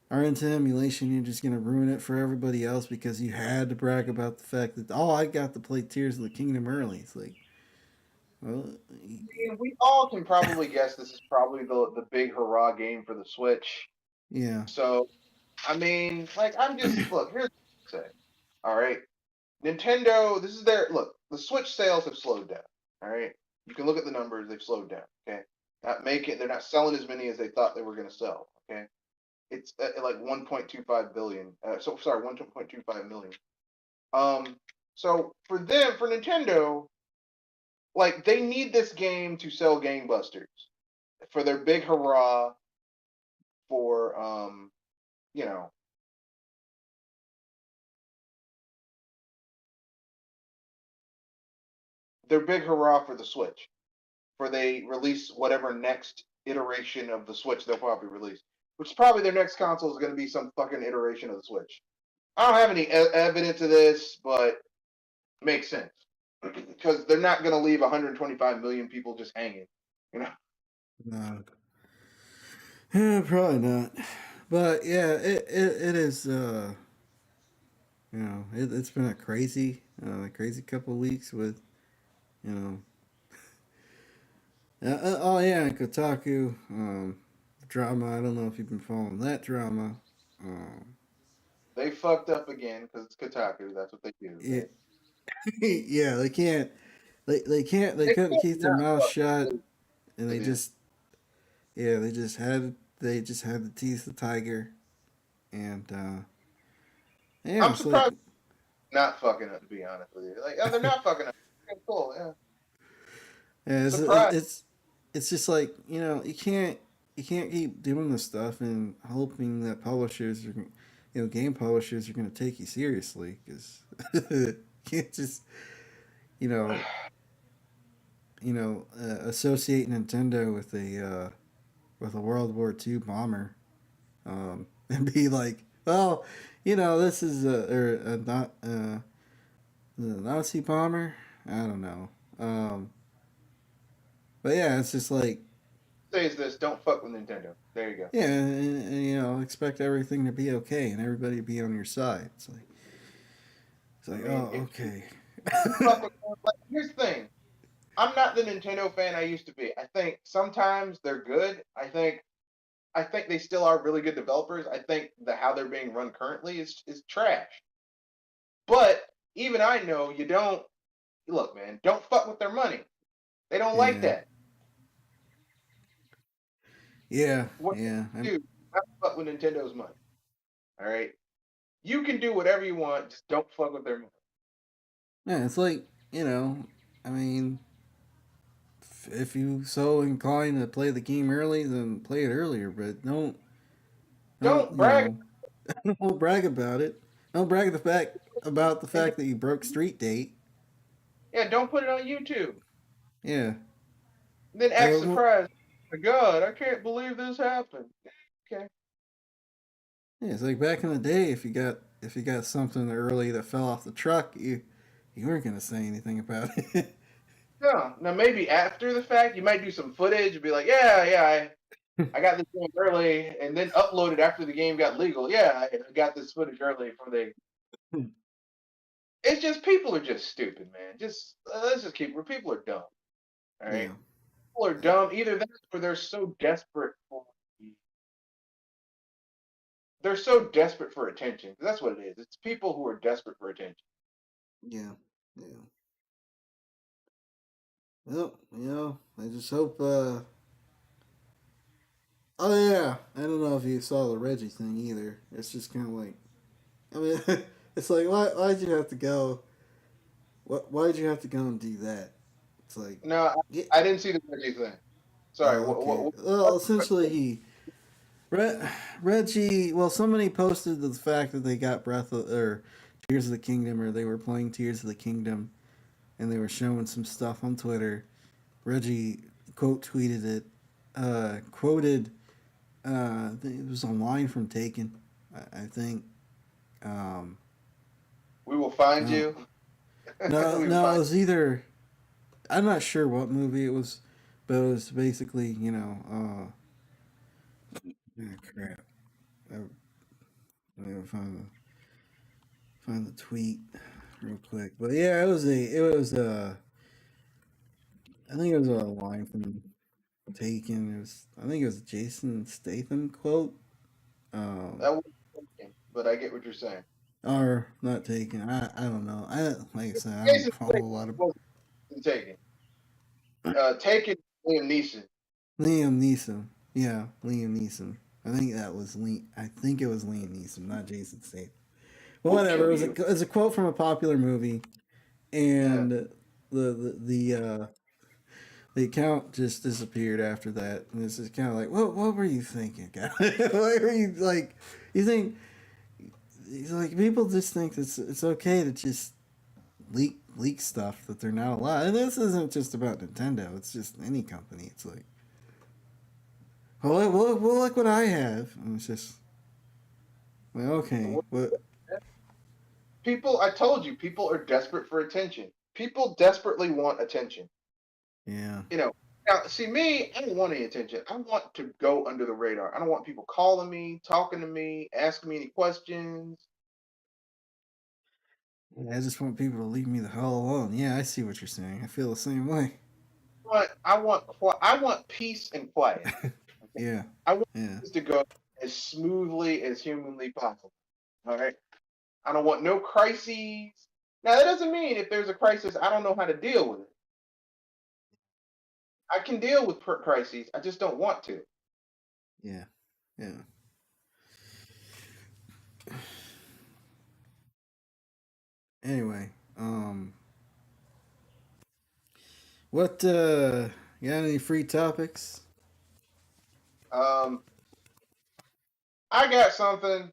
Speaker 1: are into emulation. You're just gonna ruin it for everybody else because you had to brag about the fact that I got to play Tears of the Kingdom early. It's like, well,
Speaker 2: And we all can probably guess this is probably the big hurrah game for the Switch.
Speaker 1: yeah,
Speaker 2: So I mean, like I'm just look, here's what I say. All right. Nintendo, this is their look, the Switch sales have slowed down. All right. You can look at the numbers, they've slowed down. Okay. They're not selling as many as they thought they were gonna sell. Okay. It's like 1.25 billion. So sorry, 1.25 million. Um, so for them, for Nintendo, like they need this game to sell gangbusters for their big hurrah for you know, their big hurrah for the Switch. For they release whatever next iteration of the Switch they'll probably release, which is probably their next console is going to be some fucking iteration of the Switch. I don't have any evidence of this, but it makes sense because they're not going to leave 125 million people just hanging. You know,
Speaker 1: no, yeah, probably not. But yeah, it is. It's been a crazy couple of weeks with you know. Oh yeah, Kotaku drama. I don't know if you've been following that drama. Um,
Speaker 2: they fucked up again because it's Kotaku. That's what they do.
Speaker 1: yeah,
Speaker 2: Okay,
Speaker 1: yeah, they
Speaker 2: they
Speaker 1: couldn't
Speaker 2: can't
Speaker 1: keep their
Speaker 2: not
Speaker 1: mouth
Speaker 2: fuck
Speaker 1: shut, and
Speaker 2: again.
Speaker 1: they just had to tease the tiger, and yeah,
Speaker 2: I'm
Speaker 1: it's like
Speaker 2: surprised not fucking up. To be honest with you, like oh, they're not fucking up. Okay, cool. Yeah,
Speaker 1: yeah,
Speaker 2: surprise.
Speaker 1: it's just like you can't keep doing this stuff and hoping that game publishers are going to take you seriously because you can't just you know associate Nintendo with a World War II bomber and be like, well, this is a not the Nazi bomber. I don't know. But yeah, it's just like
Speaker 2: Says this. Don't fuck with Nintendo. There you go.
Speaker 1: yeah, and, expect everything to be okay and everybody to be on your side. It's
Speaker 2: I
Speaker 1: like
Speaker 2: mean,
Speaker 1: oh
Speaker 2: if
Speaker 1: okay.
Speaker 2: you fuck with like, here's the thing. I'm not the Nintendo fan I used to be. I think sometimes they're good. I think they still are really good developers. I think how they're being run currently is trash. But even I know you don't look, man. Don't fuck with their money. They don't like
Speaker 1: Yeah,
Speaker 2: that.
Speaker 1: yeah,
Speaker 2: What
Speaker 1: yeah.
Speaker 2: you do not fuck with Nintendo's money. All right. You can do whatever you want. Just don't fuck with their money.
Speaker 1: Yeah, it's like I mean, if you so inclined to play the game early, then play it earlier. But don't
Speaker 2: Don't brag
Speaker 1: don't brag about it. Don't brag about the
Speaker 2: and
Speaker 1: fact that you broke Street Date.
Speaker 2: yeah, don't put it on YouTube.
Speaker 1: Yeah.
Speaker 2: Then act
Speaker 1: Well,
Speaker 2: surprised. My God, I can't believe this happened. Okay.
Speaker 1: yeah, it's like back in the day, if you got something early that fell off the truck, you weren't gonna say anything about it.
Speaker 2: No. Now maybe after the fact, you might do some footage and be like, yeah, yeah, I got this game early, and then upload it after the game got legal. Yeah, I got this footage early before they. It's just people are just stupid, man. Just let's just keep where people are dumb. All right.
Speaker 1: Yeah.
Speaker 2: People are dumb. Either that or they're so desperate for attention. That's what it is. It's people who are desperate for attention.
Speaker 1: Yeah, yeah. Well, I just hope. Oh yeah, I don't know if you saw the Reggie thing either. It's just kind of like, I mean, it's like why'd you have to go? Why'd you have to go and do that? It's like,
Speaker 2: No,
Speaker 1: yeah,
Speaker 2: I didn't see the Reggie thing. Sorry.
Speaker 1: oh okay. Well, essentially Reggie. Well, somebody posted the fact that they got Breath of or Tears of the Kingdom, or they were playing Tears of the Kingdom, and they were showing some stuff on Twitter. Reggie quote tweeted it, quoted. It was a line from Taken, I think. Um,
Speaker 2: We will find
Speaker 1: no,
Speaker 2: you.
Speaker 1: no,
Speaker 2: We will
Speaker 1: no. It
Speaker 2: find.
Speaker 1: was either I'm not sure what movie it was, but it was basically crap. I gotta find the tweet real quick. But yeah, I think it was a line from Taken. It was I think it was a Jason Statham quote. Um,
Speaker 2: That was thinking, but I get what you're saying.
Speaker 1: or not Taken. I don't know. I like I said I don't
Speaker 2: Jason
Speaker 1: follow a
Speaker 2: Statham
Speaker 1: lot of
Speaker 2: wasn't taken. Taken Liam Neeson.
Speaker 1: Liam Neeson. Yeah, Liam Neeson. I think it was Liam Neeson, not Jason Statham. But
Speaker 2: We'll
Speaker 1: whatever.
Speaker 2: kill you.
Speaker 1: It was a quote from a popular movie,
Speaker 2: Yeah.
Speaker 1: and the account just disappeared after that. And it's just kind of like, what were you thinking, guy? What were you like? You think he's like people just think it's okay to just leak stuff that they're not allowed. And this isn't just about Nintendo. It's just any company. It's like, well look what I have. And it's just, well, okay, what?
Speaker 2: People, I told you, people are desperate for attention. People desperately want attention.
Speaker 1: Yeah,
Speaker 2: You know, now see me, I don't want any attention. I want to go under the radar. I don't want people calling me, talking to me, asking me any questions.
Speaker 1: I just want people to leave me the hell alone. Yeah, I see what you're saying. I feel the same way.
Speaker 2: I want peace and quiet. Okay?
Speaker 1: Yeah,
Speaker 2: I want
Speaker 1: yeah,
Speaker 2: things to go as smoothly as humanly possible. All right. I don't want no crises. Now that doesn't mean if there's a crisis, I don't know how to deal with it. I can deal with crises. I just don't want to.
Speaker 1: yeah, yeah. Anyway, what you got any free topics?
Speaker 2: Um, I got something.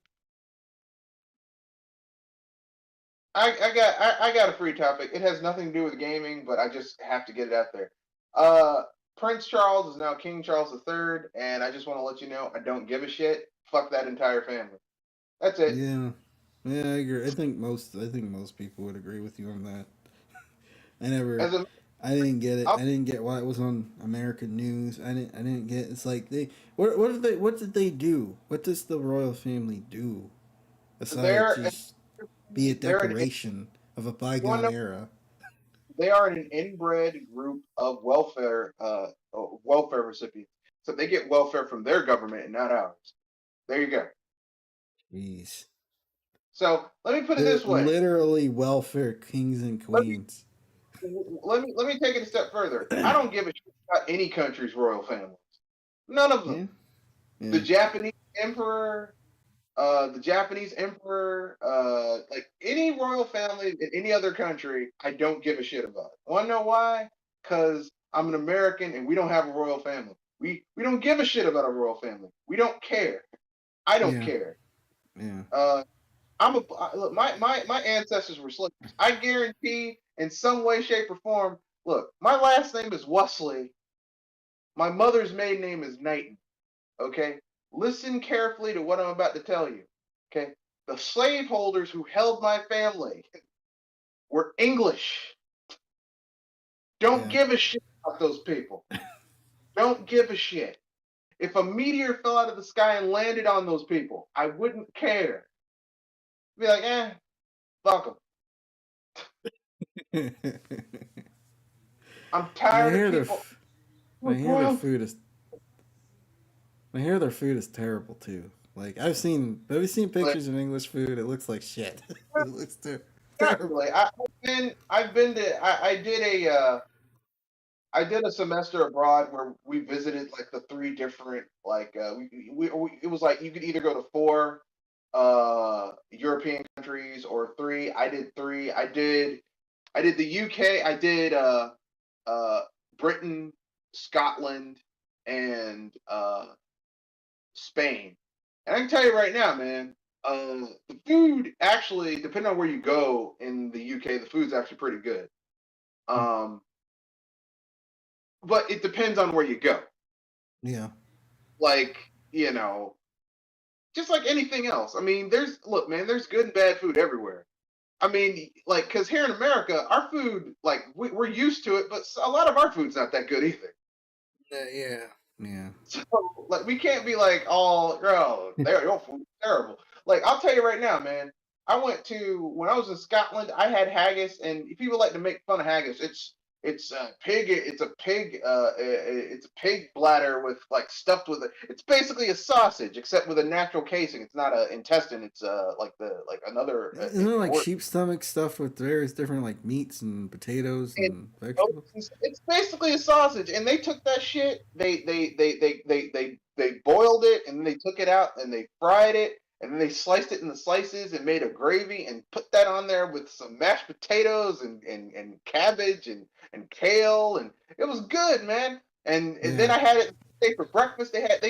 Speaker 2: I got a free topic. It has nothing to do with gaming, but I just have to get it out there. Uh, Prince Charles is now King Charles III, and I just want to let you know I don't give a shit. Fuck that entire family. That's it.
Speaker 1: Yeah, yeah, I agree. I think most people would agree with you on that. I never,
Speaker 2: As a,
Speaker 1: I didn't get it.
Speaker 2: I'll,
Speaker 1: I didn't get why it was on American news. I didn't get. It's like what did they do? What does the royal family do besides
Speaker 2: they're
Speaker 1: just be a
Speaker 2: they're an
Speaker 1: decoration of a
Speaker 2: you want
Speaker 1: bygone
Speaker 2: to know,
Speaker 1: era?
Speaker 2: they are an inbred group of welfare recipients. So they get welfare from their government and not ours. There you go.
Speaker 1: Jeez.
Speaker 2: So let me put it
Speaker 1: They're
Speaker 2: this way.
Speaker 1: literally welfare kings and
Speaker 2: Let me
Speaker 1: queens.
Speaker 2: let me take it a step further. I don't give a shit about any country's royal families. None of them.
Speaker 1: Yeah,
Speaker 2: The
Speaker 1: yeah,
Speaker 2: Japanese emperor, like any royal family in any other country, I don't give a shit about. Want to know why? Because I'm an American and we don't have a royal family. We don't give a shit about a royal family. We don't care. I don't
Speaker 1: yeah,
Speaker 2: care.
Speaker 1: yeah,
Speaker 2: Uh, look, my ancestors were slaves. I guarantee in some way, shape, or form. Look, my last name is Wesley. My mother's maiden name is Knighton. Okay, listen carefully to what I'm about to tell you. Okay, the slaveholders who held my family were English. Don't
Speaker 1: yeah.
Speaker 2: give a shit about those people. Don't give a shit. If a meteor fell out of the sky and landed on those people, I wouldn't care. Be like, fuck them.
Speaker 1: I
Speaker 2: I'm tired of
Speaker 1: hear the
Speaker 2: people.
Speaker 1: I hear their
Speaker 2: Well,
Speaker 1: food is. I hear their food is terrible too. Like have you seen
Speaker 2: like,
Speaker 1: pictures of English food? It looks like shit. It looks
Speaker 2: not
Speaker 1: terrible.
Speaker 2: really. I've been to, I did a semester abroad where we visited like the three different like we it was like you could either go to four European countries or three. I did three. I did the UK. I did uh Britain, Scotland, and Spain. And I can tell you right now, man, the food actually, depending on where you go in the UK, the food's actually pretty good. Um, but it depends on where you go.
Speaker 1: Yeah.
Speaker 2: Like, you know, just like anything else. I mean, look, man, there's good and bad food everywhere. I mean, like, because here in America, our food, like, we're used to it, but a lot of our food's not that good either.
Speaker 1: Yeah. Yeah.
Speaker 2: So, like, we can't be like, oh, your food's terrible. Like, I'll tell you right now, man. When I was in Scotland, I had haggis, and people like to make fun of haggis. It's a pig. It's a pig bladder with like stuffed with it. It's basically a sausage, except with a natural casing. It's not an intestine. It's like another
Speaker 1: Isn't it like
Speaker 2: organ.
Speaker 1: sheep stomach stuffed with various different like meats and potatoes
Speaker 2: And
Speaker 1: and vegetables?
Speaker 2: it's basically a sausage, and they took that shit. They boiled it, and then they took it out, and they fried it, and then they sliced it into slices and made a gravy, and put that on there with some mashed potatoes and cabbage and kale, and it was good, man. And then
Speaker 1: Yeah.
Speaker 2: I had it today for breakfast. They had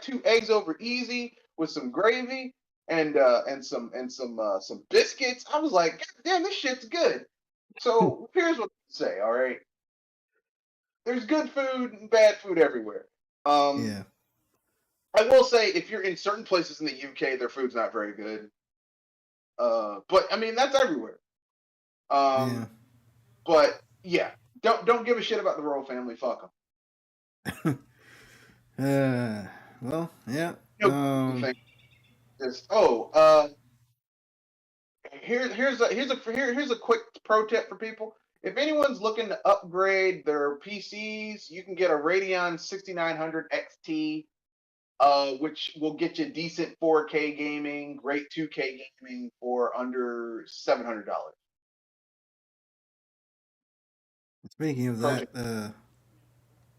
Speaker 2: two eggs over easy with some gravy and some biscuits. I was like, God damn, this shit's good. So here's what I say, all right? There's good food and bad food everywhere. Um,
Speaker 1: Yeah.
Speaker 2: I will say if you're in certain places in the UK, their food's not very good. But I mean that's everywhere.
Speaker 1: Yeah.
Speaker 2: Um, but yeah, don't give a shit about the royal family. Fuck them.
Speaker 1: uh, well, yeah.
Speaker 2: No thing. Just here's a quick pro tip for people. If anyone's looking to upgrade their PCs, you can get a Radeon 6900 XT, which will get you decent 4K gaming, great 2K gaming for under $700.
Speaker 1: Speaking of
Speaker 2: Pro
Speaker 1: that,
Speaker 2: tip.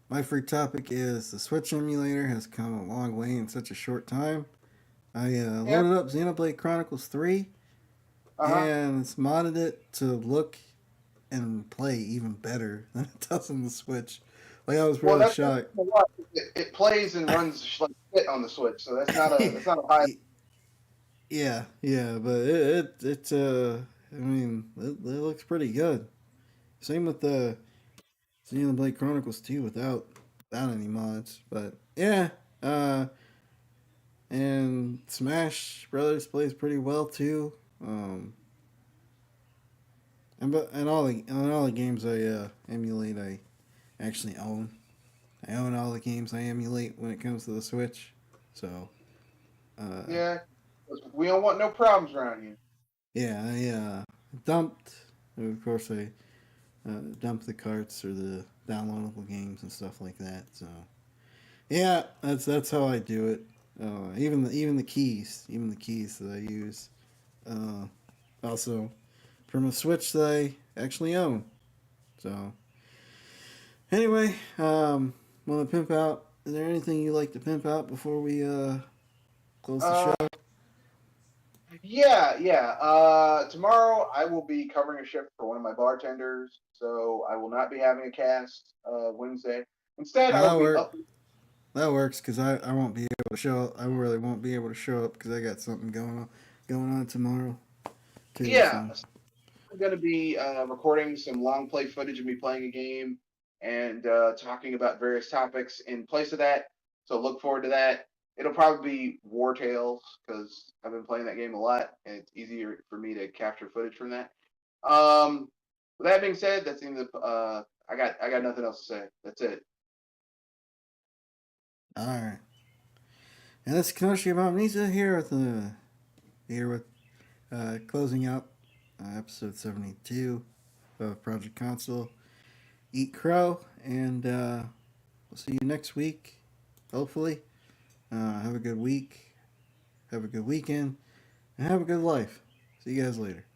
Speaker 1: my free topic is the Switch emulator has come a long way in such a short time. I
Speaker 2: Yeah.
Speaker 1: loaded up Xenoblade Chronicles 3
Speaker 2: Uh huh.
Speaker 1: and it's modded it to look and play even better than it does on the Switch. Like I was
Speaker 2: Well,
Speaker 1: really
Speaker 2: that's not
Speaker 1: shocked.
Speaker 2: a lot. It plays and runs like shit on the Switch, so that's not a high.
Speaker 1: Yeah, yeah, but I mean it looks pretty good. Same with the Xenoblade Chronicles 2 without any mods, but yeah, uh, and Smash Brothers plays pretty well too. Um, and all the games I emulate, I actually own. I own all the games I emulate when it comes to the Switch. So uh,
Speaker 2: Yeah, 'cause we don't want no problems around here.
Speaker 1: yeah, I dumped. Of course, I dumped the carts or the downloadable games and stuff like that. So yeah, that's how I do it. Even the keys that I use. Uh, Also, from a Switch that I actually own. So anyway, want to pimp out? Is there anything you like to pimp out before we close the show?
Speaker 2: Uh, yeah. Tomorrow I will be covering a shift for one of my bartenders, so I will not be having a cast Wednesday. Instead, I will
Speaker 1: That
Speaker 2: be
Speaker 1: work.
Speaker 2: up.
Speaker 1: That works because I won't be able to show up. I really won't be able to show up because I got something going on tomorrow too.
Speaker 2: Yeah,
Speaker 1: So
Speaker 2: I'm going to be recording some long play footage of me playing a game and talking about various topics in place of that. So look forward to that. It'll probably be War Tales because I've been playing that game a lot and it's easier for me to capture footage from that. Um, with that being said, that seems I got nothing else to say. That's it.
Speaker 1: all right, and that's Kanoshi Amnesia here with closing out episode 72 of Project Console. eat crow, and we'll see you next week, hopefully. Have a good week, have a good weekend, and have a good life. See you guys later.